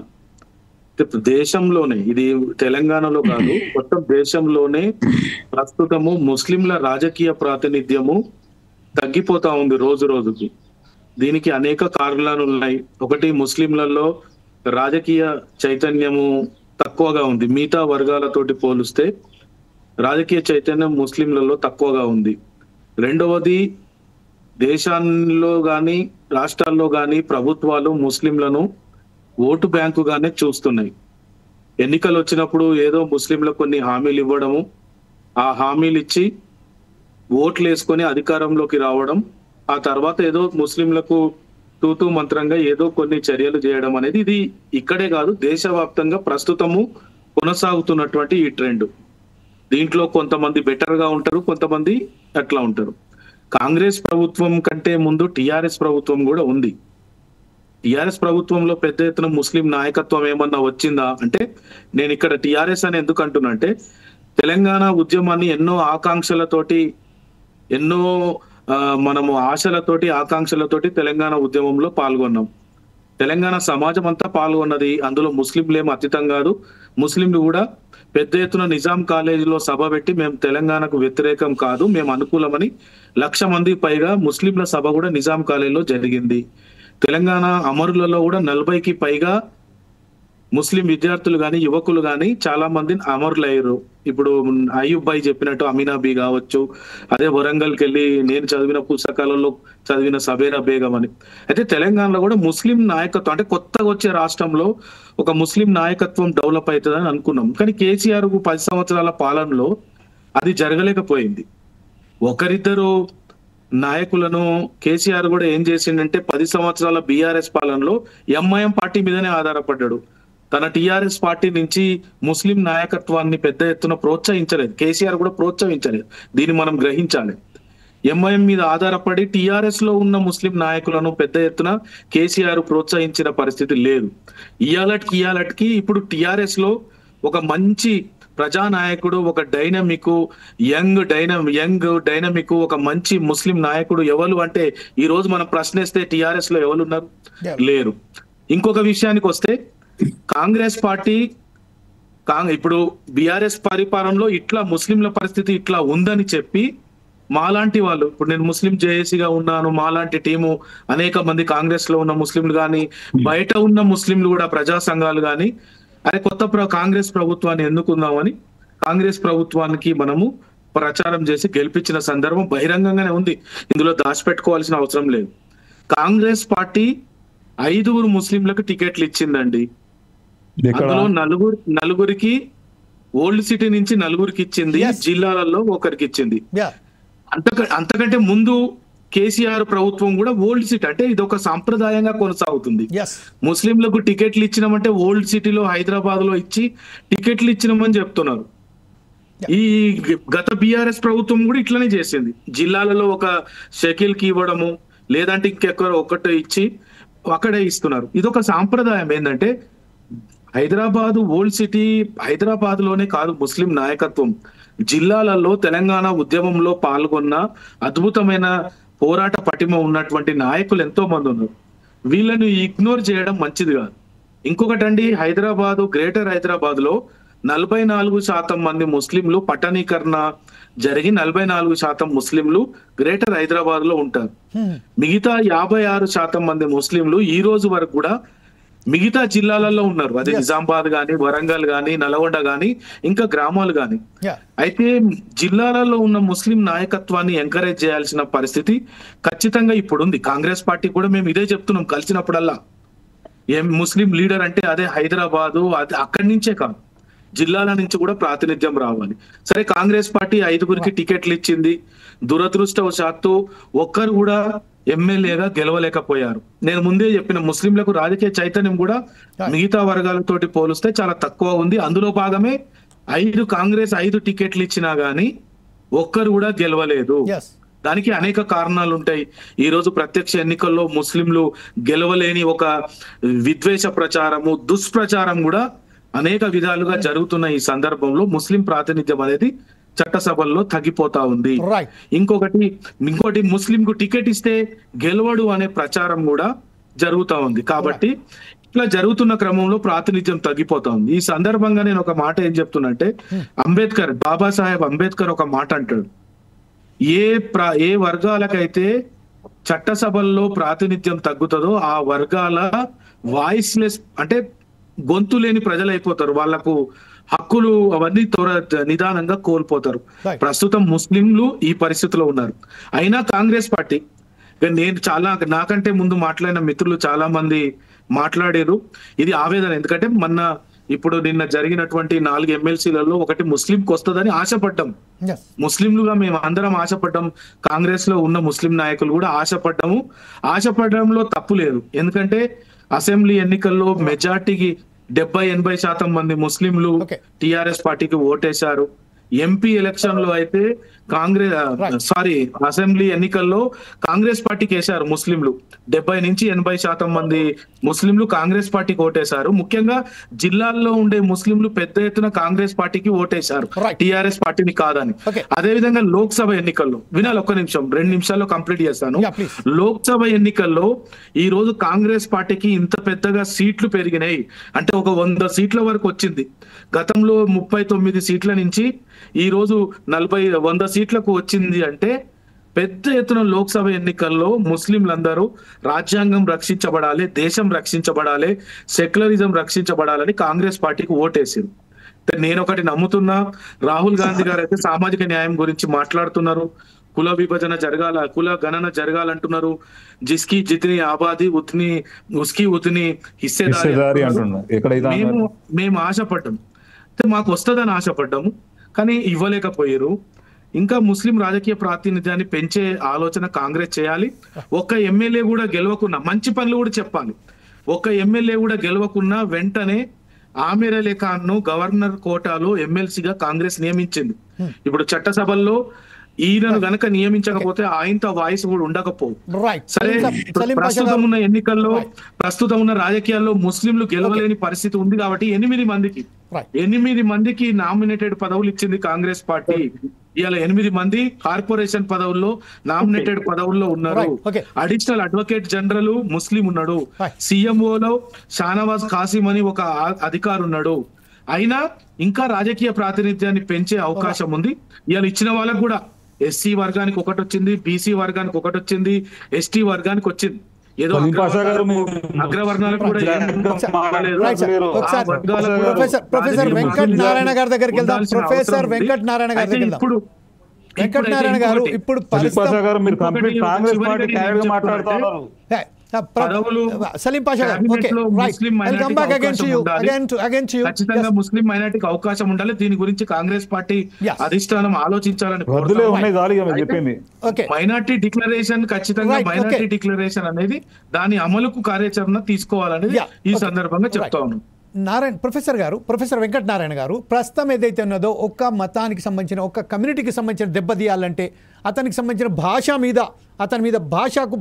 దేశంలోనే, ఇది తెలంగాణలో కాదు, మొత్తం దేశంలోనే ప్రస్తుతము ముస్లింల రాజకీయ ప్రాతినిధ్యము తగ్గిపోతా ఉంది రోజు రోజుకి. దీనికి అనేక కారణాలు ఉన్నాయి. ఒకటి, ముస్లింలలో రాజకీయ చైతన్యము తక్కువగా ఉంది. మిగతా వర్గాలతోటి పోలిస్తే రాజకీయ చైతన్యం ముస్లింలలో తక్కువగా ఉంది. రెండవది, దేశాల్లో కానీ రాష్ట్రాల్లో కానీ ప్రభుత్వాలు ముస్లింలను ఓటు బ్యాంకుగానే చూస్తున్నాయి. ఎన్నికలు వచ్చినప్పుడు ఏదో ముస్లింలకు కొన్ని హామీలు ఇవ్వడము, ఆ హామీలు ఇచ్చి ఓట్లు వేసుకొని అధికారంలోకి రావడం, ఆ తర్వాత ఏదో ముస్లింలకు తూతూ మంత్రంగా ఏదో కొన్ని చర్యలు చేయడం అనేది, ఇది ఇక్కడే కాదు దేశవ్యాప్తంగా ప్రస్తుతము కొనసాగుతున్నటువంటి ఈ ట్రెండ్. దీంట్లో కొంతమంది బెటర్ గా ఉంటారు, కొంతమంది అట్లా ఉంటారు. కాంగ్రెస్ ప్రభుత్వం కంటే ముందు టిఆర్ఎస్ ప్రభుత్వం కూడా ఉంది. టిఆర్ఎస్ ప్రభుత్వంలో పెద్ద ఎత్తున ముస్లిం నాయకత్వం ఏమన్నా వచ్చిందా అంటే, నేను ఇక్కడ టిఆర్ఎస్ అని ఎందుకు అంటున్నా అంటే, తెలంగాణ ఉద్యమాన్ని ఎన్నో ఆకాంక్షలతోటి, ఎన్నో మనము ఆశలతోటి ఆకాంక్షలతోటి తెలంగాణ ఉద్యమంలో పాల్గొన్నాం. తెలంగాణ సమాజం అంతా పాల్గొన్నది. అందులో ముస్లింలేమో అతీతం కాదు. ముస్లింలు కూడా పెద్ద ఎత్తున నిజాం కాలేజీలో సభ పెట్టి మేము తెలంగాణకు వ్యతిరేకం కాదు, మేము అనుకూలమని 1,00,000 మంది పైగా ముస్లింల సభ కూడా నిజాం కాలేజీలో జరిగింది. తెలంగాణ అమరులలో కూడా 40కి పైగా ముస్లిం విద్యార్థులు కానీ యువకులు కానీ చాలా మంది అమరులయ్యారు. ఇప్పుడు అయ్యూబ్ భాయ్ చెప్పినట్టు అమీనాబీ కావచ్చు, అదే వరంగల్కి వెళ్ళి నేను చదివిన పుస్తకాలలో చదివిన సబేరా బేగం అని. అయితే తెలంగాణలో కూడా ముస్లిం నాయకత్వం, అంటే కొత్తగా వచ్చే రాష్ట్రంలో ఒక ముస్లిం నాయకత్వం డెవలప్ అవుతుందని అనుకున్నాం. కానీ కేసీఆర్ 10 సంవత్సరాల పాలనలో అది జరగలేకపోయింది. ఒకరిద్దరు నాయకులను కేసీఆర్ కూడా ఏం చేసిండంటే 10 సంవత్సరాల బీఆర్ఎస్ పాలనలో ఎంఐఎం పార్టీ మీదనే ఆధారపడ్డాడు. తన టీఆర్ఎస్ పార్టీ నుంచి ముస్లిం నాయకత్వాన్ని పెద్ద ఎత్తున ప్రోత్సహించలేదు. కేసీఆర్ కూడా ప్రోత్సహించలేదు. దీన్ని మనం గ్రహించాలి. ఎంఐఎం మీద ఆధారపడి టీఆర్ఎస్ లో ఉన్న ముస్లిం నాయకులను పెద్ద ఎత్తున కేసీఆర్ ప్రోత్సహించిన పరిస్థితి లేదు. ఇయాలటికి ఇప్పుడు టీఆర్ఎస్ లో ఒక మంచి ప్రజానాయకుడు, ఒక యంగ్ డైనమిక్ ఒక మంచి ముస్లిం నాయకుడు ఎవరు అంటే, ఈ రోజు మనం ప్రశ్నిస్తే టీఆర్ఎస్ లో ఎవరు ఉన్నారు? లేరు. ఇంకొక విషయానికి వస్తే, కాంగ్రెస్ పార్టీ ఇప్పుడు బీఆర్ఎస్ పరిపాలనలో ఇట్లా ముస్లింల పరిస్థితి ఇట్లా ఉందని చెప్పి మాలాంటి వాళ్ళు, ఇప్పుడు నేను ముస్లిం జేఏసీగా ఉన్నాను, మాలాంటి టీము అనేక మంది కాంగ్రెస్ లో ఉన్న ముస్లింలు కానీ బయట ఉన్న ముస్లింలు కూడా ప్రజా సంఘాలు కానీ అదే కాంగ్రెస్ ప్రభుత్వాన్ని ఎన్నుకుందామని కాంగ్రెస్ ప్రభుత్వానికి మనము ప్రచారం చేసి గెలిపించిన సందర్భం బహిరంగంగానే ఉంది. ఇందులో దాచిపెట్టుకోవాల్సిన అవసరం లేదు. కాంగ్రెస్ పార్టీ 5 ముస్లింలకు టికెట్లు ఇచ్చిందండి. అందులో నలుగురికి ఓల్డ్ సిటీ నుంచి 4 ఇచ్చింది, జిల్లాలలో 1 ఇచ్చింది. అంతకంటే ముందు కేసీఆర్ ప్రభుత్వం కూడా ఓల్డ్ సిటీ, అంటే ఇది ఒక సాంప్రదాయంగా కొనసాగుతుంది. ముస్లింలకు టికెట్లు ఇచ్చినామంటే ఓల్డ్ సిటీలో హైదరాబాద్ లో ఇచ్చి టికెట్లు ఇచ్చినామని చెప్తున్నారు. ఈ గత బీఆర్ఎస్ ప్రభుత్వం కూడా ఇట్లనే చేసింది. జిల్లాలలో ఒక షకిల్ కి ఇవ్వడము, లేదంటే ఇంకెక్కడ ఒకటి ఇచ్చి అక్కడే ఇస్తున్నారు. ఇది ఒక సాంప్రదాయం. ఏంటంటే హైదరాబాద్ ఓల్డ్ సిటీ, హైదరాబాద్ లోనే కాదు ముస్లిం నాయకత్వం జిల్లాలలో తెలంగాణ ఉద్యమంలో పాల్గొన్న అద్భుతమైన పోరాట పటిమ ఉన్నటువంటి నాయకులు ఎంతో మంది ఉన్నారు. వీళ్ళని ఇగ్నోర్ చేయడం మంచిది కాదు. ఇంకొకటండి, గ్రేటర్ హైదరాబాద్ లో 44% మంది ముస్లింలు పట్టణీకరణ జరిగి 44% ముస్లింలు గ్రేటర్ హైదరాబాద్ లో ఉంటారు. మిగతా 56% మంది ముస్లింలు ఈ రోజు వరకు కూడా మిగతా జిల్లాలలో ఉన్నారు. అదే నిజామాబాద్ గాని, వరంగల్ గాని, నల్గొండ గాని, ఇంకా గ్రామాలు గాని. అయితే జిల్లాలలో ఉన్న ముస్లిం నాయకత్వాన్ని ఎంకరేజ్ చేయాల్సిన పరిస్థితి ఖచ్చితంగా ఇప్పుడు ఉంది. కాంగ్రెస్ పార్టీ కూడా మేము ఇదే చెప్తున్నాం కలిసినప్పుడల్లా. ముస్లిం లీడర్ అంటే అదే హైదరాబాదు, అది అక్కడి నుంచే కాదు, జిల్లాల నుంచి కూడా ప్రాతినిధ్యం రావాలి. సరే, కాంగ్రెస్ పార్టీ 5 టికెట్లు ఇచ్చింది. దురదృష్టవశాత్తు ఒక్కరు కూడా ఎమ్మెల్యేగా గెలవలేకపోయారు. నేను ముందే చెప్పిన ముస్లింలకు రాజకీయ చైతన్యం కూడా మిగతా వర్గాలతోటి పోలిస్తే చాలా తక్కువ ఉంది. అందులో భాగమే కాంగ్రెస్ 5 టికెట్లు ఇచ్చినా గానీ ఒక్కరు కూడా గెలవలేదు. దానికి అనేక కారణాలు ఉంటాయి. ఈ రోజు ప్రత్యక్ష ఎన్నికల్లో ముస్లింలు గెలవలేని ఒక విద్వేష ప్రచారము, దుష్ప్రచారం కూడా అనేక విధాలుగా జరుగుతున్న ఈ సందర్భంలో ముస్లిం ప్రాతినిధ్యం అనేది చట్టసభల్లో తగ్గిపోతా ఉంది. ఇంకోటి ముస్లిం కు టికెట్ ఇస్తే గెలవడు అనే ప్రచారం కూడా జరుగుతా ఉంది. కాబట్టి ఇట్లా జరుగుతున్న క్రమంలో ప్రాతినిధ్యం తగ్గిపోతా ఉంది. ఈ సందర్భంగా నేను ఒక మాట ఏం చెప్తున్నంటే, బాబాసాహెబ్ అంబేద్కర్ ఒక మాట అంటాడు, ఏ వర్గాలకైతే చట్టసభల్లో ప్రాతినిధ్యం తగ్గుతుందో ఆ వర్గాల వాయిస్లెస్, అంటే గొంతు లేని ప్రజలు అయిపోతారు. వాళ్లకు హక్కులు అవన్నీ నిదానంగా కోల్పోతారు. ప్రస్తుతం ముస్లింలు ఈ పరిస్థితిలో ఉన్నారు. అయినా కాంగ్రెస్ పార్టీ, నాకంటే ముందు మాట్లాడిన మిత్రులు చాలా మంది మాట్లాడారు. ఇది ఆవేదన. ఎందుకంటే ఇప్పుడు నిన్న జరిగినటువంటి 4 ఎమ్మెల్సీలలో ఒకటి ముస్లింకి వస్తుందని ఆశపడ్డాం. ముస్లింలుగా మేము అందరం ఆశపడ్డాం. కాంగ్రెస్ లో ఉన్న ముస్లిం నాయకులు కూడా ఆశపడడంలో తప్పు లేదు. ఎందుకంటే అసెంబ్లీ ఎన్నికల్లో మెజార్టీకి 70-80% మంది ముస్లింలు టిఆర్ఎస్ పార్టీకి ఓటేశారు. ఎంపీ ఎలక్షన్ లో అయితే అసెంబ్లీ ఎన్నికల్లో కాంగ్రెస్ పార్టీకి వేశారు ముస్లింలు. 70-80% మంది ముస్లింలు కాంగ్రెస్ పార్టీకి ఓటేశారు. ముఖ్యంగా జిల్లాల్లో ఉండే ముస్లింలు పెద్ద ఎత్తున కాంగ్రెస్ పార్టీకి ఓటేశారు, టిఆర్ఎస్ పార్టీని కాదని. అదేవిధంగా లోక్సభ ఎన్నికల్లో, వినాలి ఒక్క నిమిషం, 2 నిమిషాల్లో కంప్లీట్ చేస్తాను. లోక్సభ ఎన్నికల్లో ఈ రోజు కాంగ్రెస్ పార్టీకి ఇంత పెద్దగా సీట్లు పెరిగినాయి అంటే ఒక 100 సీట్ల వరకు వచ్చింది. గతంలో 39 సీట్ల నుంచి ఈ రోజు 100 సీట్లకు వచ్చింది. అంటే పెద్ద ఎత్తున లోక్సభ ఎన్నికల్లో ముస్లింలందరూ రాజ్యాంగం రక్షించబడాలి, దేశం రక్షించబడాలి, సెక్యులరిజం రక్షించబడాలని కాంగ్రెస్ పార్టీకి ఓటేసారు. నేను ఒకటి నమ్ముతున్నా, రాహుల్ గాంధీ గారు అయితే సామాజిక న్యాయం గురించి మాట్లాడుతున్నారు. కుల విభజన జరగాల, కుల గణన జరగాలంటున్నారు. జిస్కి జితని ఆబాది ఉస్కి ఉతని హిస్సేదారి అంటున్నారు. మేము ఆశపడ్డాం, మాకు వస్తుందని ఆశపడ్డాము, కానీ ఇవ్వలేకపోయారు. ఇంకా ముస్లిం రాజకీయ ప్రాతినిధ్యాన్ని పెంచే ఆలోచన కాంగ్రెస్ చేయాలి. ఒక్క ఎమ్మెల్యే కూడా గెలవకున్నా, మంచి పనులు కూడా చెప్పాలి. ఒక్క ఎమ్మెల్యే కూడా గెలవకున్నా వెంటనే ఆమీర్ అలీ ఖాన్ ను గవర్నర్ కోటాలో ఎమ్మెల్సీగా కాంగ్రెస్ నియమించింది. ఇప్పుడు చట్టసభల్లో ఈయనను గనక నియమించకపోతే ఆయనతో వాయిస్ కూడా ఉండకపోవు. సరే, ప్రస్తుతం ఉన్న ఎన్నికల్లో, ప్రస్తుతం ఉన్న రాజకీయాల్లో ముస్లింలు గెలవలేని పరిస్థితి ఉంది. కాబట్టి 8 మందికి నామినేటెడ్ పదవులు ఇచ్చింది కాంగ్రెస్ పార్టీ. ఇవాళ 8 మంది కార్పొరేషన్ పదవుల్లో నామినేటెడ్ పదవుల్లో ఉన్నారు. అడిషనల్ అడ్వకేట్ జనరల్ ముస్లిం ఉన్నాడు. సిఎంఓలో షానవాజ్ ఖాసిం అని ఒక అధికారి ఉన్నాడు. అయినా ఇంకా రాజకీయ ప్రాతినిధ్యాన్ని పెంచే అవకాశం ఉంది. ఇవాళ ఇచ్చిన వాళ్ళకు కూడా ఎస్సీ వర్గానికి ఒకటి వచ్చింది, బీసీ వర్గానికి ఒకటి వచ్చింది, ఎస్టీ వర్గానికి వచ్చింది. ఏదో అగ్రవర్ణాలకు కూడా ప్రొఫెసర్ వెంకట్ నారాయణ గారి దగ్గరికి వెళ్దాం. ప్రొఫెసర్ వెంకట్ నారాయణ గారి దగ్గరికి వెళ్దాం. వెంకట్ నారాయణ గారు ఇప్పుడు సలీం పాషా గారు, ముస్లిం మైనారిటీకి అవకాశం ఉండాలి. దీని గురించి కాంగ్రెస్ పార్టీ అధిష్టానం ఆలోచించాలని మైనారిటీ డిక్లరేషన్, ఖచ్చితంగా మైనారిటీ డిక్లరేషన్ అనేది దాని అమలుకు కార్యాచరణ తీసుకోవాలనేది ఈ సందర్భంగా చెప్తా ఉన్నాను. నారాయణ ప్రొఫెసర్ వెంకట నారాయణ గారు, ప్రస్తుతం ఏదైతే ఉన్నదో ఒక్క మతానికి సంబంధించిన, ఒక్క కమ్యూనిటీకి సంబంధించిన దెబ్బతీయాలంటే అతనికి సంబంధించిన అతని మీద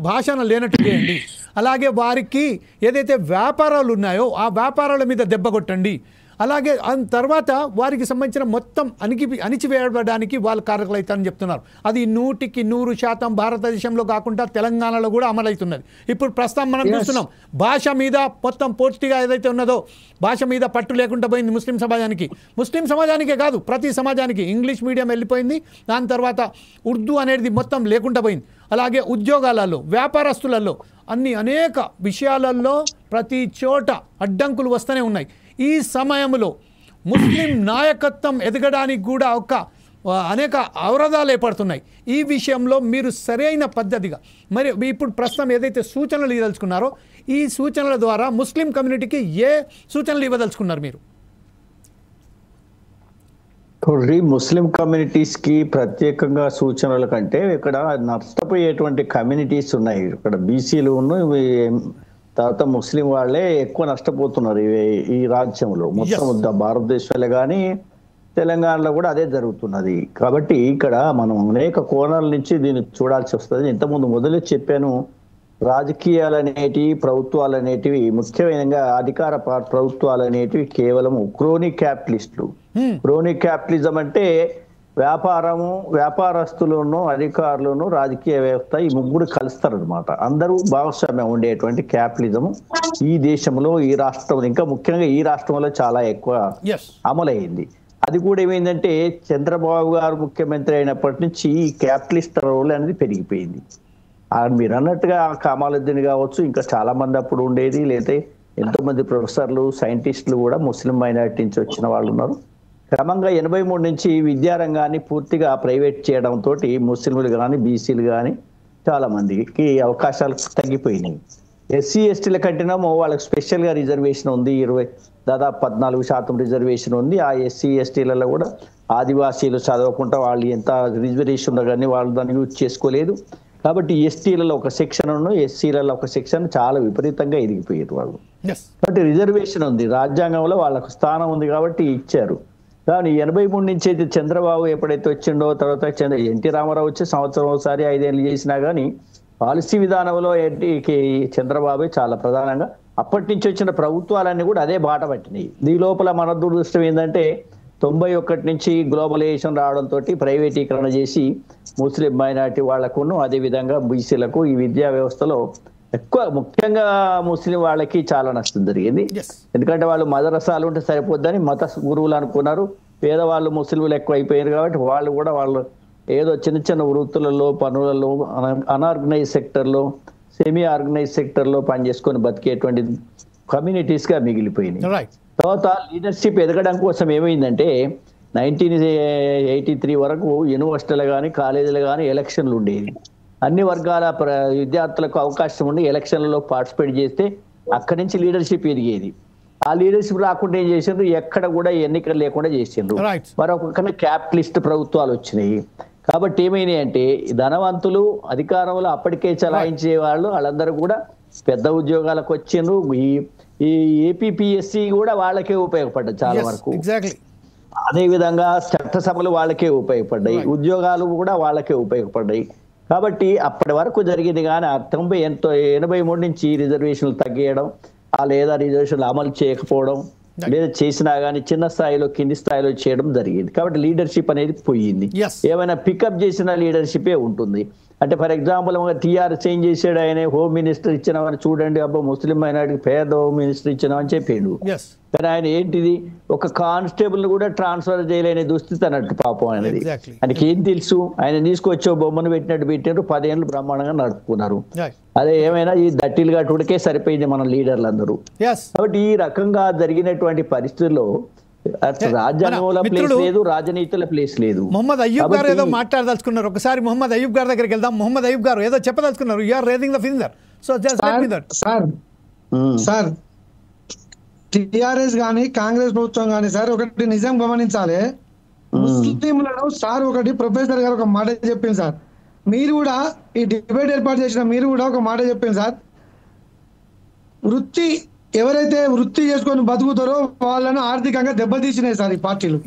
భాషను లేనట్టు చేయండి. అలాగే వారికి ఏదైతే వ్యాపారాలు ఉన్నాయో ఆ వ్యాపారాల మీద దెబ్బ కొట్టండి. అలాగే తర్వాత వారికి సంబంధించిన మొత్తం అణిచివేయబడడానికి వాళ్ళు కారకులు అవుతారని చెప్తున్నారు. అది 100% భారతదేశంలో కాకుండా తెలంగాణలో కూడా అమలవుతున్నది. ఇప్పుడు ప్రస్తుతం మనం చూస్తున్నాం భాష మీద మొత్తం పూర్తిగా ఏదైతే ఉన్నదో భాష మీద పట్టు లేకుండా పోయింది ముస్లిం సమాజానికే కాదు, ప్రతి సమాజానికి ఇంగ్లీష్ మీడియం వెళ్ళిపోయింది. దాని తర్వాత ఉర్దూ అనేది మొత్తం లేకుండా పోయింది. అలాగే ఉద్యోగాలలో, వ్యాపారస్తులలో, అనేక విషయాలలో ప్రతి చోట అడ్డంకులు వస్తూనే ఉన్నాయి. ఈ సమయంలో ముస్లిం నాయకత్వం ఎదగడానికి కూడా అనేక అవరోధాలు ఏర్పడుతున్నాయి. ఈ విషయంలో మీరు సరైన పద్ధతిగా మరి ఇప్పుడు ప్రస్తుతం ఏదైతే సూచనలు ఇవ్వదలుచుకున్నారో ఈ సూచనల ద్వారా ముస్లిం కమ్యూనిటీకి ఏ సూచనలు ఇవ్వదలుచుకున్నారు మీరు? ముస్లిం కమ్యూనిటీస్ కి ప్రత్యేకంగా సూచనల కంటే ఇక్కడ నష్టపోయేటువంటి కమ్యూనిటీస్ ఉన్నాయి. ఇక్కడ బీసీలు తర్వాత ముస్లిం వాళ్ళే ఎక్కువ నష్టపోతున్నారు ఈ రాజ్యంలో. మొత్తం భారతదేశంలో కానీ తెలంగాణలో కూడా అదే జరుగుతున్నది. కాబట్టి ఇక్కడ మనం అనేక కోణాల నుంచి దీన్ని చూడాల్సి వస్తుంది. ఇంతకుముందు మొదలు చెప్పాను, రాజకీయాలు అనేటివి, ప్రభుత్వాలు అనేటివి, ముఖ్యంగా అధికార ప్రభుత్వాలు అనేటివి కేవలం క్రోనీ క్యాపిటలిస్టులు. క్రోనీ క్యాపిటలిజం అంటే వ్యాపారస్తులను, అధికారులను, రాజకీయ వ్యవస్థ ఈ ముగ్గురు కలుస్తారు అనమాట. అందరూ భాగస్వామ్యం ఉండేటువంటి క్యాపిటలిజం ఈ దేశంలో, ఈ రాష్ట్రంలో, ఇంకా ముఖ్యంగా ఈ రాష్ట్రంలో చాలా ఎక్కువ అమలైంది. అది కూడా ఏమైందంటే చంద్రబాబు గారు ముఖ్యమంత్రి అయినప్పటి నుంచి ఈ క్యాపిటలిస్ట్ రోల్ అనేది పెరిగిపోయింది. మీరు అన్నట్టుగా కమాలుద్దీన్ కావచ్చు, ఇంకా చాలా మంది అప్పుడు ఉండేది, లేదా ఎంతో మంది ప్రొఫెసర్లు, సైంటిస్టులు కూడా ముస్లిం మైనారిటీ నుంచి వచ్చిన వాళ్ళు ఉన్నారు. క్రమంగా 83 నుంచి విద్యారంగాన్ని పూర్తిగా ప్రైవేట్ చేయడంతో ముస్లింలు కానీ, బీసీలు కానీ చాలా మందికి అవకాశాలు తగ్గిపోయినాయి. ఎస్సీ ఎస్టీల కంటేనేమో వాళ్ళకి స్పెషల్గా రిజర్వేషన్ ఉంది, దాదాపు 14% రిజర్వేషన్ ఉంది. ఆ ఎస్సీ ఎస్టీలలో కూడా ఆదివాసీలు చదవకుండా వాళ్ళు ఎంత రిజర్వేషన్ ఉన్నా కానీ వాళ్ళు దాన్ని యూజ్ చేసుకోలేదు. కాబట్టి ఎస్టీలలో ఒక సెక్షన్, ఎస్సీలలో ఒక సెక్షన్ చాలా విపరీతంగా ఎదిగిపోయారు వాళ్ళు. కాబట్టి రిజర్వేషన్ ఉంది, రాజ్యాంగంలో వాళ్ళకు స్థానం ఉంది కాబట్టి ఇచ్చారు. కానీ 83 నుంచి అయితే చంద్రబాబు ఎప్పుడైతే వచ్చిండో, తర్వాత ఎన్టీ రామారావు వచ్చి సంవత్సరం ఒకసారి 5 ఏళ్ళు చేసినా కానీ పాలసీ విధానంలో చంద్రబాబే చాలా ప్రధానంగా. అప్పటి నుంచి వచ్చిన ప్రభుత్వాలన్నీ కూడా అదే బాట పట్టినాయి. ఈ లోపల మన దురదృష్టం ఏంటంటే 91 నుంచి గ్లోబలైజేషన్ రావడంతో ప్రైవేటీకరణ చేసి ముస్లిం మైనారిటీ వాళ్లకును, అదేవిధంగా బీసీలకు ఈ విద్యా వ్యవస్థలో ఎక్కువ ముఖ్యంగా ముస్లిం వాళ్ళకి చాలా నష్టం జరిగింది. ఎందుకంటే వాళ్ళు మదరసాలు ఉంటే సరిపోద్దని మత గురువులు అనుకున్నారు. పేదవాళ్ళు ముస్లింలు ఎక్కువ అయిపోయారు కాబట్టి వాళ్ళు ఏదో చిన్న చిన్న వృత్తులలో, పనులలో, అన్ఆర్గనైజ్ సెక్టర్లో, సెమీ ఆర్గనైజ్ సెక్టర్లో పనిచేసుకొని బతికేటువంటి కమ్యూనిటీస్గా మిగిలిపోయినాయి. తర్వాత లీడర్షిప్ ఎదగడం కోసం ఏమైందంటే 1983 వరకు యూనివర్సిటీలు కానీ, కాలేజీలు కానీ ఎలక్షన్లు ఉండేవి. అన్ని వర్గాల విద్యార్థులకు అవకాశం ఉండి ఎలక్షన్లలో పార్టిసిపేట్ చేస్తే అక్కడి నుంచి లీడర్షిప్ ఎదిగేది. ఆ లీడర్షిప్ రాకుండా ఏం చేసిండ్రు, ఎక్కడ కూడా ఎన్నికలు లేకుండా చేసిండ్రు. మరొక క్యాపిటలిస్ట్ ప్రభుత్వాలు వచ్చినాయి. కాబట్టి ఏమైనాయి అంటే ధనవంతులు, అధికారంలో అప్పటికే చలాయించే వాళ్ళందరూ కూడా పెద్ద ఉద్యోగాలకు వచ్చిండ్రు. ఈ ఏపీపీఎస్సీ కూడా వాళ్ళకే ఉపయోగపడ్డాయి చాలా వరకు. అదే విధంగా చట్టసభలు వాళ్ళకే ఉపయోగపడ్డాయి, ఉద్యోగాలు కూడా వాళ్ళకే ఉపయోగపడ్డాయి. కాబట్టి అప్పటి వరకు జరిగింది. కానీ 83 నుంచి రిజర్వేషన్లు తగ్గియడం, లేదా రిజర్వేషన్లు అమలు చేయకపోవడం, లేదా చేసినా కానీ చిన్న స్థాయిలో, కింది స్థాయిలో చేయడం జరిగింది. కాబట్టి లీడర్షిప్ అనేది పోయింది. ఏమైనా పికప్ చేసిన లీడర్షిపే ఉంటుంది. అంటే ఫర్ ఎగ్జాంపుల్ టీఆర్ఎస్ ఏం చేశాడు, ఆయన హోమ్ మినిస్టర్ ఇచ్చినామని చూడండి, అబ్బా ముస్లిం మైనారిటీకి పేద హోమ్ మినిస్టర్ ఇచ్చినామని చెప్పిండు. కానీ ఆయన ఏంటిది, ఒక కానిస్టేబుల్ కూడా ట్రాన్స్ఫర్ చేయలేని దుస్థితి అన్నట్టు పాపం ఆయనది. ఆయనకి ఏం తెలుసు, ఆయన తీసుకొచ్చే బొమ్మను పెట్టినట్టు పెట్టారు, 10 ఏళ్ళు బ్రహ్మాండంగా నడుపుకున్నారు. అదే ఏమైనా ఈ దట్టిలు కట్టుడికే సరిపోయింది మన లీడర్లు అందరూ. కాబట్టి ఈ రకంగా జరిగినటువంటి పరిస్థితుల్లో రాజ్యాంగంలో ప్లేస్ లేదు, రాజనీతిలో ప్లేస్ లేదు. మొహమ్మద్ అయ్యూబ్ గారు ఏదో మాట్లాడదలుచుకున్నారు, ఒకసారి మొహమ్మద్ అయ్యూబ్ గారి దగ్గరికి వెళ్దాం. మొహమ్మద్ అయ్యూబ్ గారు ఏదో చెప్పదలుచుకున్నారు. You are raising the finger, so just let me that. Sir TRS గానీ కాంగ్రెస్ ప్రభుత్వం గానీ సార్ ఒకటి నిజం గమనించాలి, ముస్లింలను సార్ ఒకటి ప్రొఫెసర్ గారు ఒక మాట చెప్పింది సార్, మీరు కూడా ఈ డిబేట్ ఏర్పాటు చేసిన మీరు కూడా ఒక మాట చెప్పింది సార్, ఎవరైతే వృత్తి చేసుకొని బతుకుతారో వాళ్ళను ఆర్థికంగా దెబ్బతీసినాయి సార్ ఈ పార్టీలు.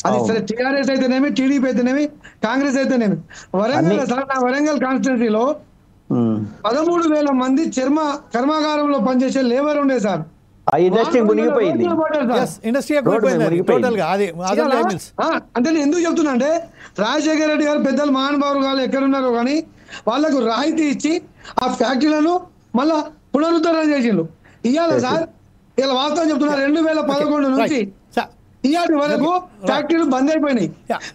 అది సరే టిఆర్ఎస్ అయితేనేమి, టీడీపీ అయితేనేమి, కాంగ్రెస్ అయితేనేమి. వరంగల్ సార్, నా వరంగల్ కాన్స్టిట్యున్సీలో 13,000 మంది కర్మాగారంలో పనిచేసే లేబర్ ఉండే సార్. అంటే నేను ఎందుకు చెప్తున్నా అంటే, రాజశేఖర రెడ్డి గారు పెద్దలు మహానుభావులు గారు ఎక్కడున్నారో కానీ వాళ్ళకు రాయితీ ఇచ్చి ఆ ఫ్యాక్టరీలను మళ్ళా పునరుద్ధరణ చేసిండు. ఇవాళ సార్ ఇలా వాస్తవం చెప్తున్నా, 2011 నుంచి ఇవాటి వరకు ఫ్యాక్టరీలు బంద్ అయిపోయినాయి,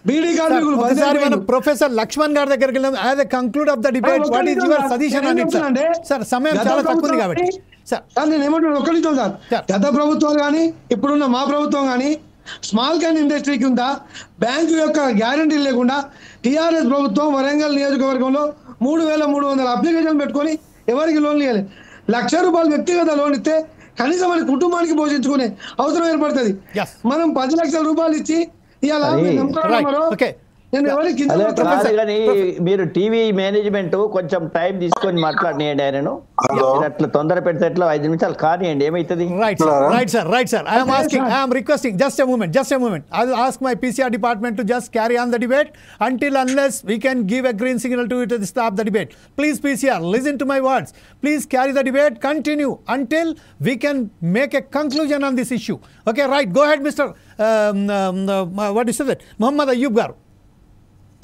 బీడీ కార్మికులు బంద్ అయిపోయినాయి. ప్రొఫెసర్ లక్ష్మణ్ గారి దగ్గరికి వెళ్దాం. As a conclude of the debate, what is your suggestion on it sir? సమయం చాలా తక్కువ ఉంది కాబట్టి నేను ఏమంటున్నాను, ఒక్క నిమిషం సార్. గత ప్రభుత్వాలు కానీ ఇప్పుడున్న మా ప్రభుత్వం కానీ స్మాల్ క్యాన్ ఇండస్ట్రీకి ఉందా, బ్యాంకు యొక్క గ్యారంటీ లేకుండా టీఆర్ఎస్ ప్రభుత్వం వరంగల్ నియోజకవర్గంలో 3,300 అప్లికేషన్ పెట్టుకొని ఎవరికి లోన్లు ఇవ్వాలి. ₹1,00,000 వ్యక్తిగత లోన్ ఇస్తే కనీసం మన కుటుంబానికి పోషించుకునే అవసరం ఏర్పడుతుంది. మనం 10 లక్షల రూపాయలు ఇచ్చి మీరు టీవీ మేనేజ్మెంట్ కొంచెం టైం తీసుకొని మాట్లాడియండి ఆయనను. అట్లా తొందర పెడితే ఎట్లా 5 నిమిషాలు కానివ్వండి, ఏమైతుంది? Right sir. I am requesting just a moment. I will ask my PCR department to just carry on the debate unless we can give a green signal to it to stop the debate. Please PCR, listen to my words. Please carry the debate, continue until we can make a conclusion on this issue. Okay, right. Go ahead, Mr. What is that? Muhammad Ayyub garu.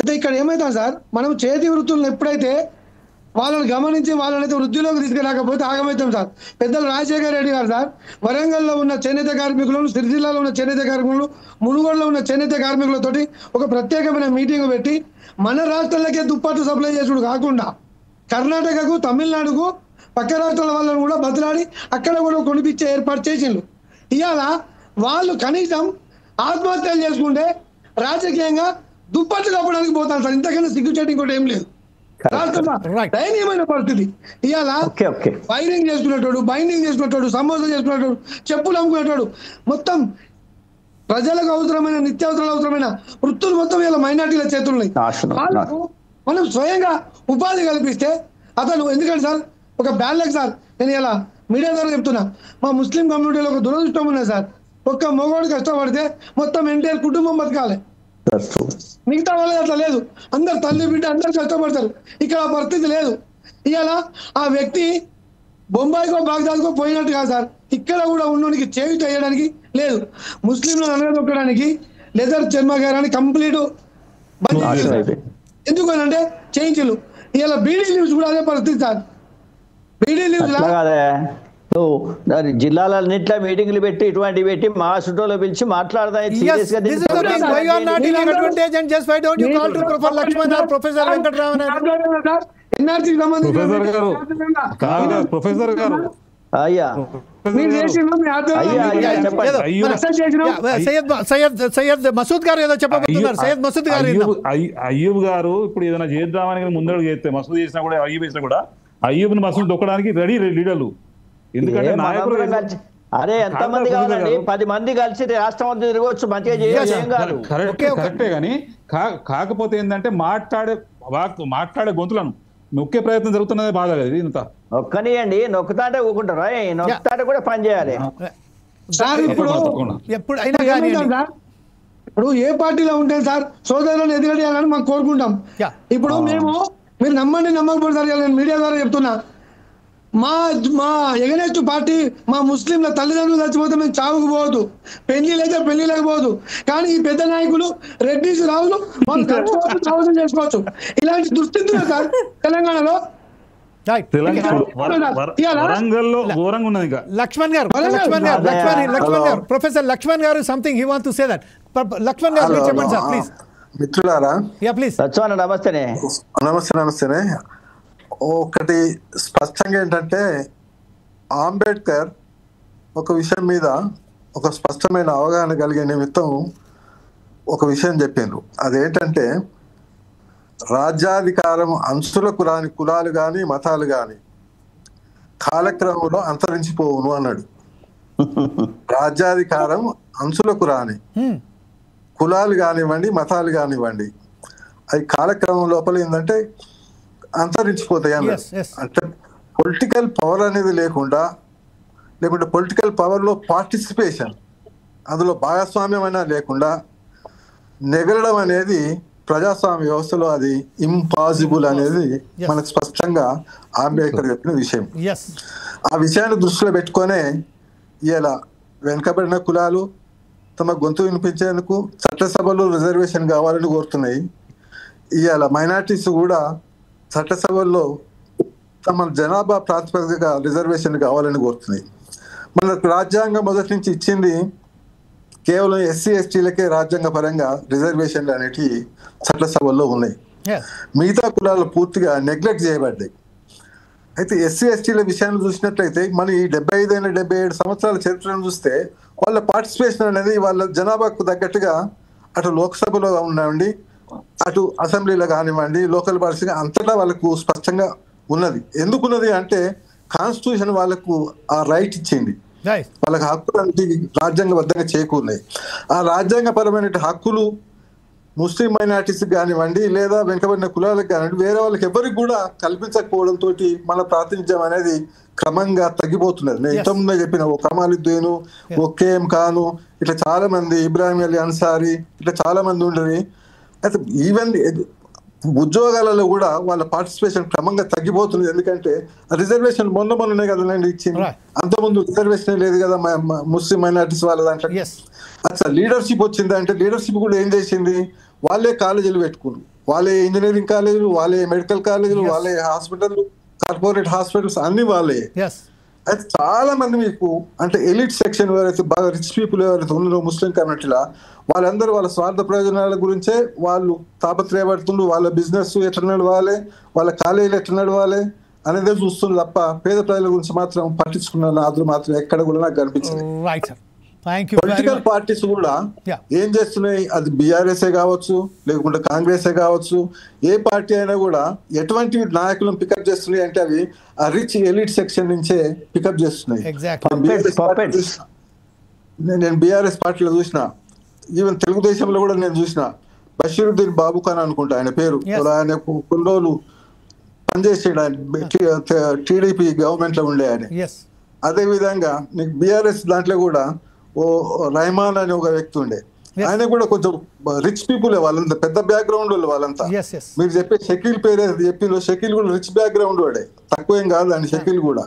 అంటే ఇక్కడ ఏమైతాం సార్, మనం చేతి వృత్తులను ఎప్పుడైతే వాళ్ళని గమనించి వాళ్ళనైతే వృద్ధిలోకి తీసుకురాకపోతే ఆగమవుతాం సార్. పెద్దలు రాజశేఖర రెడ్డి గారు సార్ వరంగల్లో ఉన్న చేనేత కార్మికులను, సిరిసిల్లాలో ఉన్న చేనేత కార్మికులు, మునుగోడులో ఉన్న చేనేత కార్మికులతోటి ఒక ప్రత్యేకమైన మీటింగ్ పెట్టి మన రాష్ట్రాలకే దుప్పట్లు సప్లై చేసుడు కాకుండా కర్ణాటకకు, తమిళనాడుకు, పక్క రాష్ట్రాల వాళ్ళని కూడా బదిలాడి అక్కడ కూడా కొనిపించే ఏర్పాటు చేసిండ్రు. ఇవాళ వాళ్ళు కనీసం ఆత్మహత్యలు చేసుకుంటే రాజకీయంగా దుప్పట్లు కప్పడానికి పోతాను సార్. ఇంతకన్నా సిగ్గుచేటి ఇంకోటి ఏం లేదు. దయనీయమైన పరిస్థితి. ఇవాళ వైరింగ్ చేసుకునేటోడు, బైండింగ్ చేసుకునేటోడు, సమోసా చేసుకునేటోడు, చెప్పులు అమ్ముకునేటోడు, మొత్తం ప్రజలకు అవసరమైన నిత్యావసరాలు అవసరమైన వృత్తులు మొత్తం ఇలా మైనార్టీల చేతులున్నాయి. వాళ్ళకు మనం స్వయంగా ఉపాధి కల్పిస్తే అతను, ఎందుకంటే సార్ ఒక బ్యాలెక్ సార్, నేను ఇలా మీడియా ద్వారా చెప్తున్నా, మా ముస్లిం కమ్యూనిటీలో ఒక దురదృష్టం ఉన్నది సార్. ఒక్క మగవాడు కష్టపడితే మొత్తం ఎంటైర్ కుటుంబం బతకాలి. మిగతా వాళ్ళది అట్లా లేదు. అందరు తల్లి బిడ్డ అందరు కష్టపడతారు. ఇక్కడ ఆ పరిస్థితి లేదు. ఇవాళ ఆ వ్యక్తి బొంబాయికో బాగ్దాద్కో పోయినట్టు కాదు సార్, ఇక్కడ కూడా ఉన్నోనికి చేయి చేయడానికి లేదు. ముస్లింలను అనగదొక్కడానికి లెదర్ చర్మగారాన్ని కంప్లీట్ ఎందుకనంటే చేయించు. ఇవాళ బీడీ లీవ్స్ కూడా అదే పరిస్థితి సార్. బీడీ లీవ్స్ జిల్లాలన్నింటిలో మీటింగ్లు పెట్టి ఇటువంటి పెట్టి మా సుటోలో పిలిచి మాట్లాడదాం. అయ్యా సయ్యద్ మసూద్ గారు ఏదో చెప్పబోతున్నారు. సయ్యద్ మసూద్ గారు, అయ్యూబ్ గారు ఇప్పుడు ఏదైనా చేద్దామని ముందడుగు చేస్తే, మసూద్ చేసినా కూడా, అయ్యూబ్ చేసినా కూడా అయ్యూబ్ని మసూద్ దొక్కడానికి రెడీ లీడర్లు. ఎందుకంటే నాయకులు అరే ఎంతమంది కావాలండి, 10 మంది కలిసి రాష్ట్రం అంతా తిరగవచ్చు, మంచిగా చేయలేదు. కరెక్టే కానీ కాకపోతే ఏంటంటే మాట్లాడే గొంతులను నొక్కే ప్రయత్నం జరుగుతున్నదే బాధ కదా. ఇంత నొక్కనియండి, నొక్కుతాంటే ఊకుంటారా? నొక్కుతాంటే కూడా పని చేయాలి సార్. ఇప్పుడు ఏ పార్టీలో ఉంటే సార్ సోదరులను ఎదురడేయాలని మనం కోరుకుంటాం. ఇప్పుడు మీరు నమ్మండి నమ్మకపోతే సార్, నేను మీడియా ద్వారా చెప్తున్నా, మా మా ఎగనెస్ట్ పార్టీ మా ముస్లింల తల్లిదండ్రులు చచ్చిపోతే మేము చావుకు పోవద్దు, పెళ్లిలైతే పెళ్లిలకు పోదు. కానీ ఈ పెద్ద నాయకులు రెడ్డిస్ రావులు వాళ్ళు చావులు చేసుకోవచ్చు. ఇలాంటి దుస్థితులు సార్ తెలంగాణలో. వరంగల్లో ఘోరంగా ఉన్నది. ఇంకా లక్ష్మణ్ గారు ప్రొఫెసర్ లక్ష్మణ్ గారు something he want to say that. Lakshman గారు చెప్పండి సార్ ప్లీజ్. మిత్రులారా, ప్లీజ్. నమస్తేనే. ఒకటి స్పష్టంగా ఏంటంటే అంబేద్కర్ ఒక విషయం మీద ఒక స్పష్టమైన అవగాహన కలిగే నిమిత్తం ఒక విషయం చెప్పిండ్రు. అదేంటంటే రాజ్యాధికారం అంశులకు రాని కులాలు కానీ మతాలు కానీ కాలక్రమంలో అంతరించిపోవును అన్నాడు. రాజ్యాధికారం అంశులకు రాని కులాలు కానివ్వండి మతాలు కానివ్వండి అవి కాలక్రమం లోపల ఏంటంటే అంతరించిపోతాయి అన్నాడు. అంటే పొలిటికల్ పవర్ అనేది లేకుంటే పొలిటికల్ పవర్లో పార్టిసిపేషన్, అందులో భాగస్వామ్యం అయినా లేకుండా నెగలడం అనేది ప్రజాస్వామ్య వ్యవస్థలో అది ఇంపాసిబుల్ అనేది మనకు స్పష్టంగా అంబేద్కర్ చెప్పిన విషయం. ఆ విషయాన్ని దృష్టిలో పెట్టుకొనే ఇలా వెనుకబడిన కులాలు తమ గొంతు వినిపించేందుకు చట్టసభలో రిజర్వేషన్ కావాలని కోరుతున్నాయి. ఇవాళ మైనార్టీస్ కూడా చట్టసభల్లో తమ జనాభా ప్రాతిపదికగా రిజర్వేషన్ కావాలని కోరుతున్నాయి. మనకు రాజ్యాంగం మొదటి నుంచి ఇచ్చింది కేవలం ఎస్సీ ఎస్టీలకే రాజ్యాంగ పరంగా రిజర్వేషన్లు అనేటివి చట్టసభల్లో ఉన్నాయి. మిగతా కులాలు పూర్తిగా నెగ్లెక్ట్ చేయబడ్డాయి. అయితే ఎస్సీ ఎస్టీల విషయాన్ని చూసినట్లయితే మన ఈ 75-77 సంవత్సరాల చరిత్రను చూస్తే వాళ్ళ పార్టిసిపేషన్ అనేది వాళ్ళ జనాభాకు తగ్గట్టుగా అటు లోక్సభలో ఉండండి, అటు అసెంబ్లీలో కానివ్వండి, లోకల్ బాడీస్ అంతటా వాళ్ళకు స్పష్టంగా ఉన్నది. ఎందుకున్నది అంటే కాన్స్టిట్యూషన్ వాళ్ళకు ఆ రైట్ ఇచ్చింది, వాళ్ళకి హక్కులు అంటే రాజ్యాంగబద్ధంగా చేకూరినాయి. ఆ రాజ్యాంగపరమైన హక్కులు ముస్లిం మైనార్టీస్ కానివ్వండి లేదా వెనుకబడిన కులాలకు కానివ్వండి వేరే వాళ్ళకి ఎవరికి కూడా కల్పించకపోవడంతో మన ప్రాతినిధ్యం అనేది క్రమంగా తగ్గిపోతున్నది. నేను ఇంతకుముందే చెప్పిన ఓ కమాలుద్దీను, ఓ కేఎం ఖాను, ఇట్లా చాలా మంది, ఇబ్రాహిం అలీ అన్సారీ, ఇట్లా చాలా మంది ఉండరు. అయితే ఈవెన్ ఉద్యోగాలలో కూడా వాళ్ళ పార్టిసిపేషన్ క్రమంగా తగ్గిపోతుంది. ఎందుకంటే రిజర్వేషన్ మొన్ననే కదండి ఇచ్చింది, అంతకుముందు రిజర్వేషన్ లేదు కదా ముస్లిం మైనార్టీస్ వాళ్ళ దాంట్లో. అచ్చా లీడర్షిప్ వచ్చింది అంటే లీడర్షిప్ కూడా ఏం చేసింది, వాళ్ళే కాలేజీలు పెట్టుకున్నారు, వాళ్ళే ఇంజనీరింగ్ కాలేజీలు, వాళ్ళే మెడికల్ కాలేజీలు, వాళ్ళే హాస్పిటల్, కార్పొరేట్ హాస్పిటల్స్ అన్ని వాళ్ళే. అయితే చాలా మంది మీకు అంటే ఎలిట్ సెక్షన్ ఎవరైతే బాగా రిచ్ పీపుల్ ఎవరైతే ఉన్నారో ముస్లిం కమ్యూనిటీలో వాళ్ళందరూ వాళ్ళ స్వార్థ ప్రయోజనాల గురించే వాళ్ళు తాపత్రయపడుతుండ్రు. వాళ్ళ బిజినెస్ ఎట్లా నడవాలి, వాళ్ళ కాలేజీలు ఎట్లా నడవాలి అనేదే చూస్తుంది తప్ప పేద ప్రజల గురించి మాత్రం పట్టించుకున్న నాదులు మాత్రం ఎక్కడ కూడా నాకు కనిపించింది. పొలిటికల్ పార్టీస్ కూడా ఏం చేస్తున్నాయి, అది బీఆర్ఎస్ఏ కావచ్చు లేకుంటే కాంగ్రెస్ కావచ్చు, ఏ పార్టీ అయినా కూడా ఎటువంటి నాయకులను పికప్ చేస్తున్నాయి అంటే అవి ఆ రిచ్ ఎలిట్ సెక్షన్ నుంచే పికప్ చేస్తున్నాయి. నేను బీఆర్ఎస్ పార్టీలో చూసిన, ఈవెన్ తెలుగుదేశంలో కూడా నేను చూసిన బషీరుద్దీన్ బాబు ఖాన్ అనుకుంటా ఆయన పేరు, ఆయన కొన్ని రోజులు పనిచేసాడు, ఆయన టీడీపీ గవర్నమెంట్ లో ఉండే ఆయన. అదే విధంగా నీకు బీఆర్ఎస్ దాంట్లో కూడా ఓ రెహమాన్ అనే ఒక వ్యక్తి ఉండే, ఆయన కూడా కొంచెం రిచ్ పీపుల్ వాళ్ళంతా, పెద్ద బ్యాక్గ్రౌండ్ వాళ్ళు వాళ్ళంతా. మీరు చెప్పే షకీల్ పేరు చెప్పిందో షకీల్ కూడా రిచ్ బ్యాక్గ్రౌండ్ వాడే, తక్కువేం కాదు అని షకీల్ కూడా.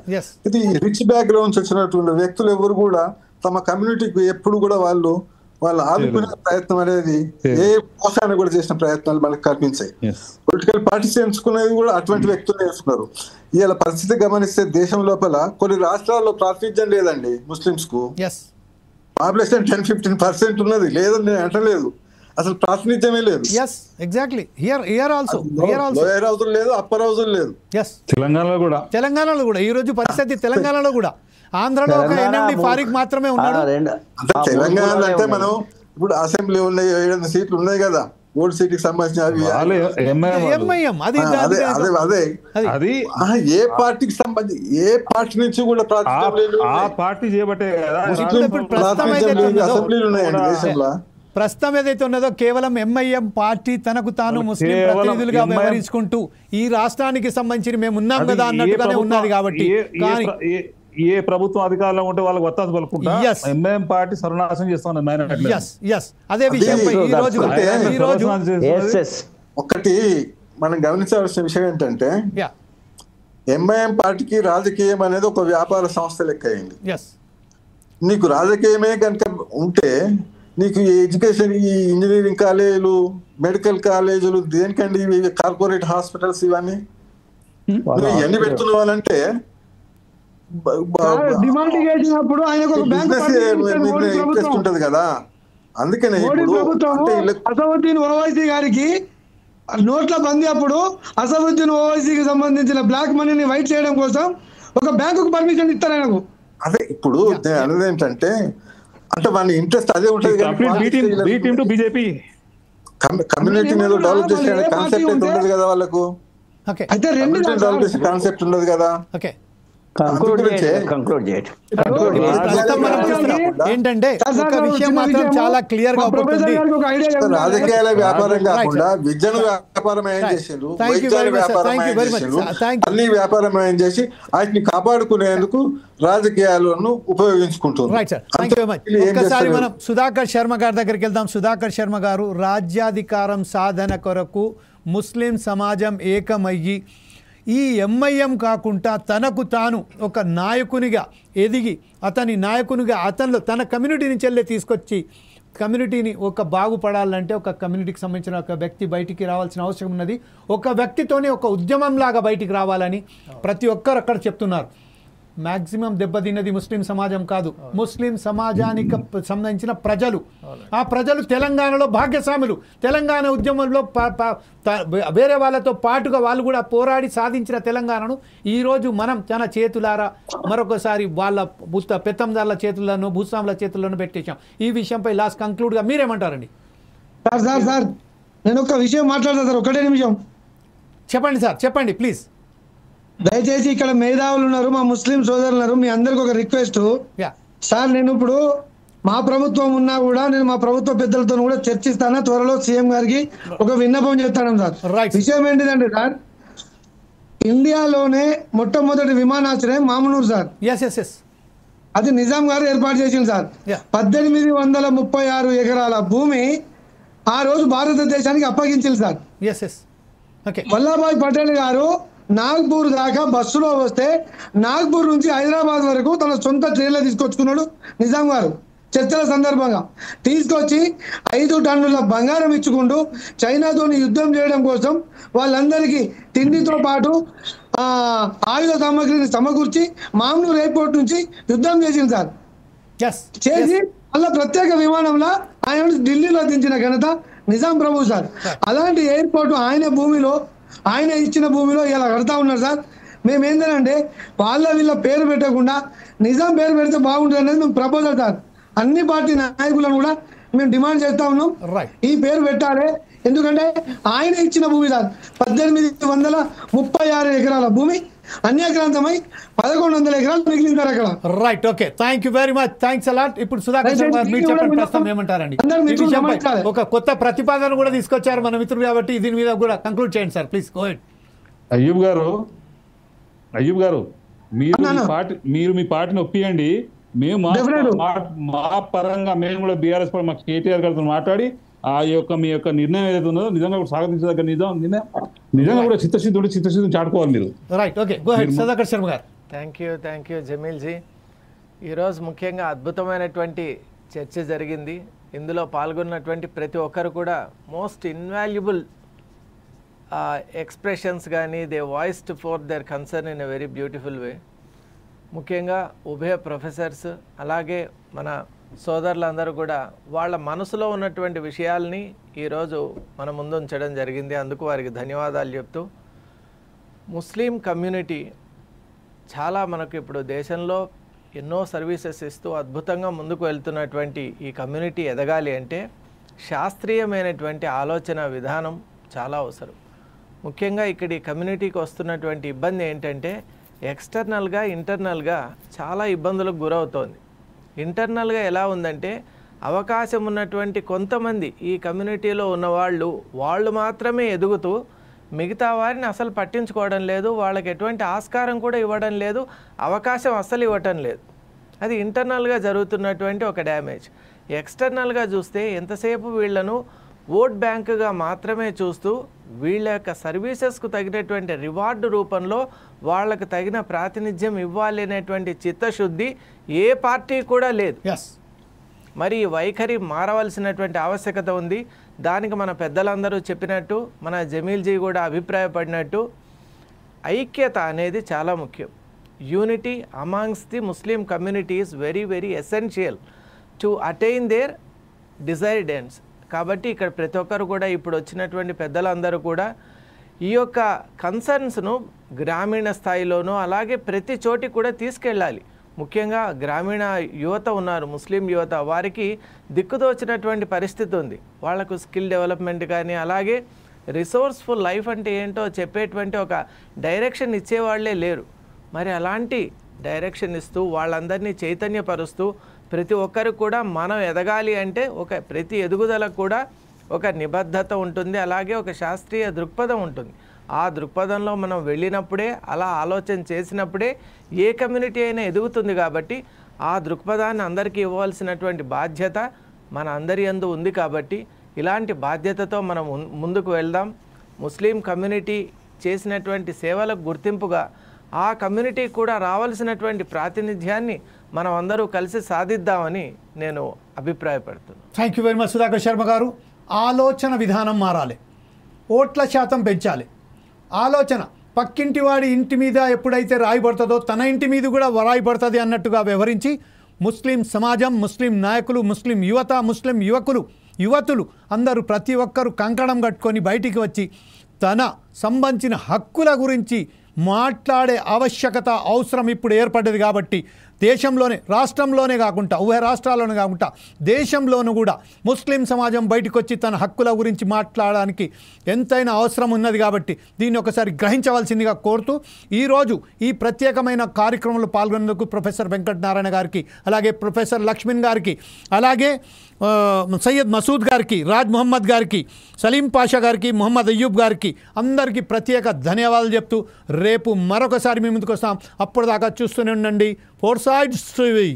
ఇది రిచ్ బ్యాక్గ్రౌండ్స్ వచ్చినటువంటి వ్యక్తులు ఎవరు కూడా తమ కమ్యూనిటీకి ఎప్పుడు కూడా వాళ్ళు ఆదుకునే ప్రయత్నం అనేది ఏ మోసాన్ని కూడా చేసిన ప్రయత్నాలు మనకు కనిపించాయి. పొలిటికల్ పార్టీస్ ఎంచుకునేది కూడా అటువంటి వ్యక్తులు వేస్తున్నారు. ఇవాళ పరిస్థితి గమనిస్తే దేశం లోపల కొన్ని రాష్ట్రాల్లో ప్రాతినిధ్యం లేదండి ముస్లింస్ కు. పాపులేషన్ 10-15% ఉన్నది, లేదని నేను అంటలేదు, అసలు ప్రాతినిధ్యమే లేదు. లోయర్ హౌస్ లేదు, అప్పర్ హౌస్ లేదు. తెలంగాణలో కూడా ఈ రోజు పరిస్థితి తెలంగాణలో కూడా, ఆంధ్రలో ఒక ఎన్ఎండి ఫారిక్ మాత్రమే ఉన్నాడు. తెలంగాణ అంటే మనం ఇప్పుడు అసెంబ్లీ ఉన్నాయి, 7 సీట్లు ఉన్నాయి కదా ఓల్డ్ సిటీకి సంబంధించిన అదే ఏ పార్టీకి సంబంధించి ఏ పార్టీ నుంచి కూడా అసెంబ్లీలు ఉన్నాయండి దేశంలో. ప్రస్తుతం ఏదైతే ఉన్నదో కేవలం ఎంఐఎం పార్టీ తనకు తాను ముస్లిం ప్రతినిధులుగా వ్యవహరించుకుంటూ ఈ రాష్ట్రానికి సంబంధించి మేము ఉన్నాం కదా అన్నట్టుగానే ఉన్నది. కాబట్టి ఏ ప్రభుత్వం అధికారంలో ఉంటే వాళ్ళకి వత్తాసు పలుకుంటా ఎంఐఎం పార్టీ సర్వనాశనం చేస్తాం. అదే విషయంపై ఒకటి మనం గమనించవలసిన విషయం ఏంటంటే ఎంఐఎం పార్టీకి రాజకీయం అనేది ఒక వ్యాపార సంస్థ లెక్క అయింది. ఎస్, నీకు రాజకీయమే కనుక ఉంటే నీకు ఈ ఎడ్యుకేషన్, ఈ ఇంజనీరింగ్ కాలేజీలు, మెడికల్ కాలేజీలు దేనికండి? ఇవి కార్పొరేట్ హాస్పిటల్స్ ఇవన్నీ ఇవన్నీ పెడుతున్నావాలంటే డిమాండికేసినప్పుడు ఆయనకు ఒక బ్యాంక్ ఇంట్రెస్ట్ ఉంటది కదా. అందుకనే అసదుద్దీన్ ఓవైసీ గారికి నోట్ల బందీ అప్పుడు అసదుద్దీన్ ఓవైసీకి సంబంధించిన బ్లాక్ మనీని వైట్ చేయడం కోసం ఒక బ్యాంకుకు పర్మిషన్ ఇస్తారు ఆయనకు. అదే ఇప్పుడు అనేది ఏంటంటే అంటే వాళ్ళ ఇంట్రెస్ట్ అదే ఉంటుంది. కమ్యూనిటీ మీద డెవలప్ చేసే కాన్సెప్ట్ అయితే ఉండదు కదా వాళ్ళకు. అయితే డెవలప్ చేసే కాన్సెప్ట్ ఉండదు కదా. ఏంటంటే ఒక విషయం మాత్రం చాలా క్లియర్ గా ఉంటుంది. రాజకీయాల వ్యాపారం కాకుండా విద్యను వ్యాపారమయం చేసిండ్రు, వైద్యాన్ని వ్యాపారమయం చేసిండ్రు, అన్ని వ్యాపారమయం చేసి వాటిని కాపాడుకునేందుకు రాజకీయాలను ఉపయోగించుకుంటున్నారు. Right sir, thank you very much. ఒక్కసారి మనం సుధాకర్ శర్మ గారి దగ్గరికి వెళ్దాం. సుధాకర్ శర్మ గారు, రాజ్యాధికారం సాధన కొరకు ముస్లిం సమాజం ఏకమయ్యి ఈ ఎంఐఎం కాకుండా తనకు తాను ఒక నాయకునిగా ఎదిగి అతని నాయకునిగా అతనిలో తన కమ్యూనిటీ నుంచి వెళ్ళి తీసుకొచ్చి కమ్యూనిటీని ఒక బాగుపడాలంటే ఒక కమ్యూనిటీకి సంబంధించిన ఒక వ్యక్తి బయటికి రావాల్సిన అవసరం ఉన్నది. ఒక వ్యక్తితోనే ఒక ఉద్యమంలాగా బయటికి రావాలని ప్రతి ఒక్కరు అక్కడ చెప్తున్నారు. మ్యాక్సిమం దెబ్బతిన్నది ముస్లిం సమాజం కాదు, ముస్లిం సమాజానికి సంబంధించిన ప్రజలు. ఆ ప్రజలు తెలంగాణలో భాగ్యస్వాములు. తెలంగాణ ఉద్యమంలో వేరే వాళ్ళతో పాటుగా వాళ్ళు కూడా పోరాడి సాధించిన తెలంగాణను ఈరోజు మనం తన చేతులారా మరొకసారి వాళ్ళ పెత్తందారుల చేతులను భూస్వాముల చేతులను పెట్టేశాం. ఈ విషయంపై లాస్ట్ కంక్లూడ్గా మీరేమంటారండి? సార్ నేను ఒక విషయం మాట్లాడతా సార్, ఒకటే నిమిషం. చెప్పండి సార్, చెప్పండి ప్లీజ్. దయచేసి ఇక్కడ మేధావులు ఉన్నారు, మా ముస్లిం సోదరులు ఉన్నారు, మీ అందరికి ఒక రిక్వెస్ట్ సార్. నేను ఇప్పుడు మా ప్రభుత్వం ఉన్నా కూడా నేను మా ప్రభుత్వ పెద్దలతో కూడా చర్చిస్తాను. త్వరలో సీఎం గారికి ఒక విన్నపం చేస్తాను సార్. విషయం ఏంటిదంటే సార్, ఇండియాలోనే మొట్టమొదటి విమానాశ్రయం మామనూరు సార్. అది నిజాం గారు ఏర్పాటు చేసింది సార్. 1836 ఎకరాల భూమి ఆ రోజు భారతదేశానికి అప్పగించింది సార్. వల్లభాయ్ పటేల్ గారు నాగ్పూర్ దాకా బస్సులో వస్తే నాగ్పూర్ నుంచి హైదరాబాద్ వరకు తన సొంత ట్రైన్లో తీసుకొచ్చుకున్నాడు నిజాం గారు. చర్చల సందర్భంగా తీసుకొచ్చి 5 టన్నుల బంగారం ఇచ్చుకుంటూ చైనాతోని యుద్ధం చేయడం కోసం వాళ్ళందరికీ తిండితో పాటు ఆయుధ సామగ్రిని సమకూర్చి మామూలు ఎయిర్పోర్ట్ నుంచి యుద్ధం చేసింది సార్. చేసి అలా ప్రత్యేక విమానంలో ఆయన ఢిల్లీలో దించిన ఘనత నిజాం ప్రభు సార్. అలాంటి ఎయిర్పోర్ట్ ఆయన ఇచ్చిన భూమిలో ఇలా కడతా ఉన్నారు సార్. మేము ఏంటంటే వీళ్ళ పేరు పెట్టకుండా నిజాం పేరు పెడితే బాగుంటుంది అనేది మేము ప్రపోజల్ సార్. అన్ని పార్టీ నాయకులను కూడా మేము డిమాండ్ చేస్తా ఉన్నాం, ఈ పేరు పెట్టాలి. ఎందుకంటే ఆయన ఇచ్చిన భూమి సార్ 1836 ఎకరాల భూమి అన్యాక్రాంతమై 1100 ఎకరాలు మిగిలింటారు అక్కడ. Right, okay, thank you very much, thanks a lot. ఇప్పుడు సుధాకర్ మీరు చెప్పండి, ప్రస్తుతం ఏమంటారండి? ఒక కొత్త ప్రతిపాదన కూడా తీసుకొచ్చారు మన మిత్రులు కాబట్టి దీని మీద కూడా కంక్లూడ్ చేయండి sir, please go ahead. Ayub గారు మీరు మీ పార్టీని ఒప్పియండి. మేము మా పరంగా మేము కూడా బీఆర్ఎస్ మా కేటీఆర్ గారితో మాట్లాడి మీ యొక్క నిర్ణయం ఏదైతే ఉన్నదో నిజంగా కూడా స్వాగతించదగ్గ నిజంగా కూడా చిత్తశుద్ధి చాటుకోవాలి మీరు. Right, okay, go ahead Sudhakar Sharma గారు. Thank you Jameel ji. ఈరోజు ముఖ్యంగా అద్భుతమైనటువంటి చర్చ జరిగింది. ఇందులో పాల్గొన్నటువంటి ప్రతి ఒక్కరు కూడా మోస్ట్ ఇన్వాల్యుబుల్ ఎక్స్ప్రెషన్స్ కానీ they voiced for their concern in a very beautiful way. ముఖ్యంగా ఉభయ ప్రొఫెసర్స్ అలాగే మన సోదరులందరూ కూడా వాళ్ళ మనసులో ఉన్నటువంటి విషయాల్ని ఈరోజు మన ముందు ఉంచడం జరిగింది. అందుకు వారికి ధన్యవాదాలు చెప్తూ, ముస్లిం కమ్యూనిటీ చాలా మనకు ఇప్పుడు దేశంలో ఎన్నో సర్వీసెస్ ఇస్తూ అద్భుతంగా ముందుకు వెళ్తున్నటువంటి ఈ కమ్యూనిటీ ఎదగాలి అంటే శాస్త్రీయమైనటువంటి ఆలోచన విధానం చాలా అవసరం. ముఖ్యంగా ఇక్కడ ఈ కమ్యూనిటీకి వస్తున్నటువంటి ఇబ్బంది ఏంటంటే ఎక్స్టర్నల్గా ఇంటర్నల్గా చాలా ఇబ్బందులకు గురవుతోంది. ఇంటర్నల్గా ఎలా ఉందంటే అవకాశం ఉన్నటువంటి కొంతమంది ఈ కమ్యూనిటీలో వాళ్ళు మాత్రమే ఎదుగుతూ మిగతా వారిని అసలు పట్టించుకోవడం లేదు, వాళ్ళకి ఎటువంటి ఆస్కారం కూడా ఇవ్వడం లేదు, అవకాశం అస్సలు ఇవ్వటం లేదు. అది ఇంటర్నల్గా జరుగుతున్నటువంటి ఒక డ్యామేజ్. ఎక్స్టర్నల్గా చూస్తే ఎంతసేపు వీళ్లను ఓట్ బ్యాంకుగా మాత్రమే చూస్తూ వీళ్ళ యొక్క సర్వీసెస్కు తగినటువంటి రివార్డు రూపంలో వాళ్ళకు తగిన ప్రాతినిధ్యం ఇవ్వాలి అనేటువంటి చిత్తశుద్ధి ఏ పార్టీ కూడా లేదు. మరి ఈ వైఖరి మారవలసినటువంటి ఆవశ్యకత ఉంది. దానికి మన పెద్దలందరూ చెప్పినట్టు, మన జమీల్జీ కూడా అభిప్రాయపడినట్టు, ఐక్యత అనేది చాలా ముఖ్యం. Unity amongst the Muslim community is very very essential to attain their desired ends. కాబట్టి ఇక్కడ ప్రతి ఒక్కరు కూడా ఇప్పుడు వచ్చినటువంటి పెద్దలందరూ కూడా ఈ యొక్క కన్సర్న్స్ను గ్రామీణ స్థాయిలోనూ అలాగే ప్రతి చోటికి కూడా తీసుకెళ్ళాలి. ముఖ్యంగా గ్రామీణ యువత ఉన్నారు, ముస్లిం యువత, వారికి దిక్కుదోచినటువంటి పరిస్థితి ఉంది. వాళ్లకు స్కిల్ డెవలప్మెంట్ కానీ అలాగే రిసోర్స్ఫుల్ లైఫ్ అంటే ఏంటో చెప్పేటువంటి ఒక డైరెక్షన్ ఇచ్చేవాళ్లే లేరు. మరి అలాంటి డైరెక్షన్ ఇస్తూ వాళ్ళందరినీ చైతన్యపరుస్తూ ప్రతి ఒక్కరు కూడా మనం ఎదగాలి అంటే ప్రతి ఎదుగుదలకు కూడా ఒక నిబద్ధత ఉంటుంది, అలాగే ఒక శాస్త్రీయ దృక్పథం ఉంటుంది. ఆ దృక్పథంలో మనం వెళ్ళినప్పుడే, అలా ఆలోచన చేసినప్పుడే ఏ కమ్యూనిటీ అయినా ఎదుగుతుంది. కాబట్టి ఆ దృక్పథాన్ని అందరికీ ఇవ్వాల్సినటువంటి బాధ్యత మన అందరి యందు ఉంది. కాబట్టి ఇలాంటి బాధ్యతతో మనం ముందుకు వెళ్దాం. ముస్లిం కమ్యూనిటీ చేసినటువంటి సేవలకు గుర్తింపుగా ఆ కమ్యూనిటీ కూడా రావాల్సినటువంటి ప్రాతినిధ్యాన్ని మనం అందరూ కలిసి సాధిద్దామని నేను అభిప్రాయపడుతున్నాను. Thank you very much Sudhakar Sharma గారు. ఆలోచన విధానం మారాలి, ఓట్ల శాతం పెంచాలి. ఆలోచన పక్కింటి వాడి ఇంటి మీద ఎప్పుడైతే రాయబడుతుందో తన ఇంటి మీద కూడా రాయబడుతుంది అన్నట్టుగా వ్యవహరించి ముస్లిం సమాజం, ముస్లిం నాయకులు, ముస్లిం యువత, ముస్లిం యువతులు అందరూ ప్రతి ఒక్కరూ కంకణం కట్టుకొని బయటికి వచ్చి తన సంబంధించిన హక్కుల గురించి మాట్లాడే ఆవశ్యకత అవసరం ఇప్పుడు ఏర్పడ్డది. కాబట్టి దేశంలోనే, రాష్ట్రంలోనే కాకుండా, ఉభయ రాష్ట్రాల్లోనే కాకుండా దేశంలోనూ కూడా ముస్లిం సమాజం బయటకు వచ్చి తన హక్కుల గురించి మాట్లాడడానికి ఎంతైనా అవసరం ఉన్నది. కాబట్టి దీన్ని ఒకసారి గ్రహించవలసిందిగా కోరుతూ ఈరోజు ఈ ప్రత్యేకమైన కార్యక్రమంలో పాల్గొనేందుకు ప్రొఫెసర్ వెంకట నారాయణ గారికి, అలాగే ప్రొఫెసర్ లక్ష్మణ్ గారికి, అలాగే సయ్యద్ మసూద్ గారికి, రాజ్ మొహమ్మద్ గారికి, సలీం పాషా గారికి, మొహమ్మద్ అయ్యూబ్ గారికి అందరికీ ప్రత్యేక ధన్యవాదాలు చెప్తూ రేపు మరొకసారి మీ ముందుకు వస్తాం. అప్పటిదాకా చూస్తూనే ఉండండి ఫోర్ సైడ్స్ టీవీ.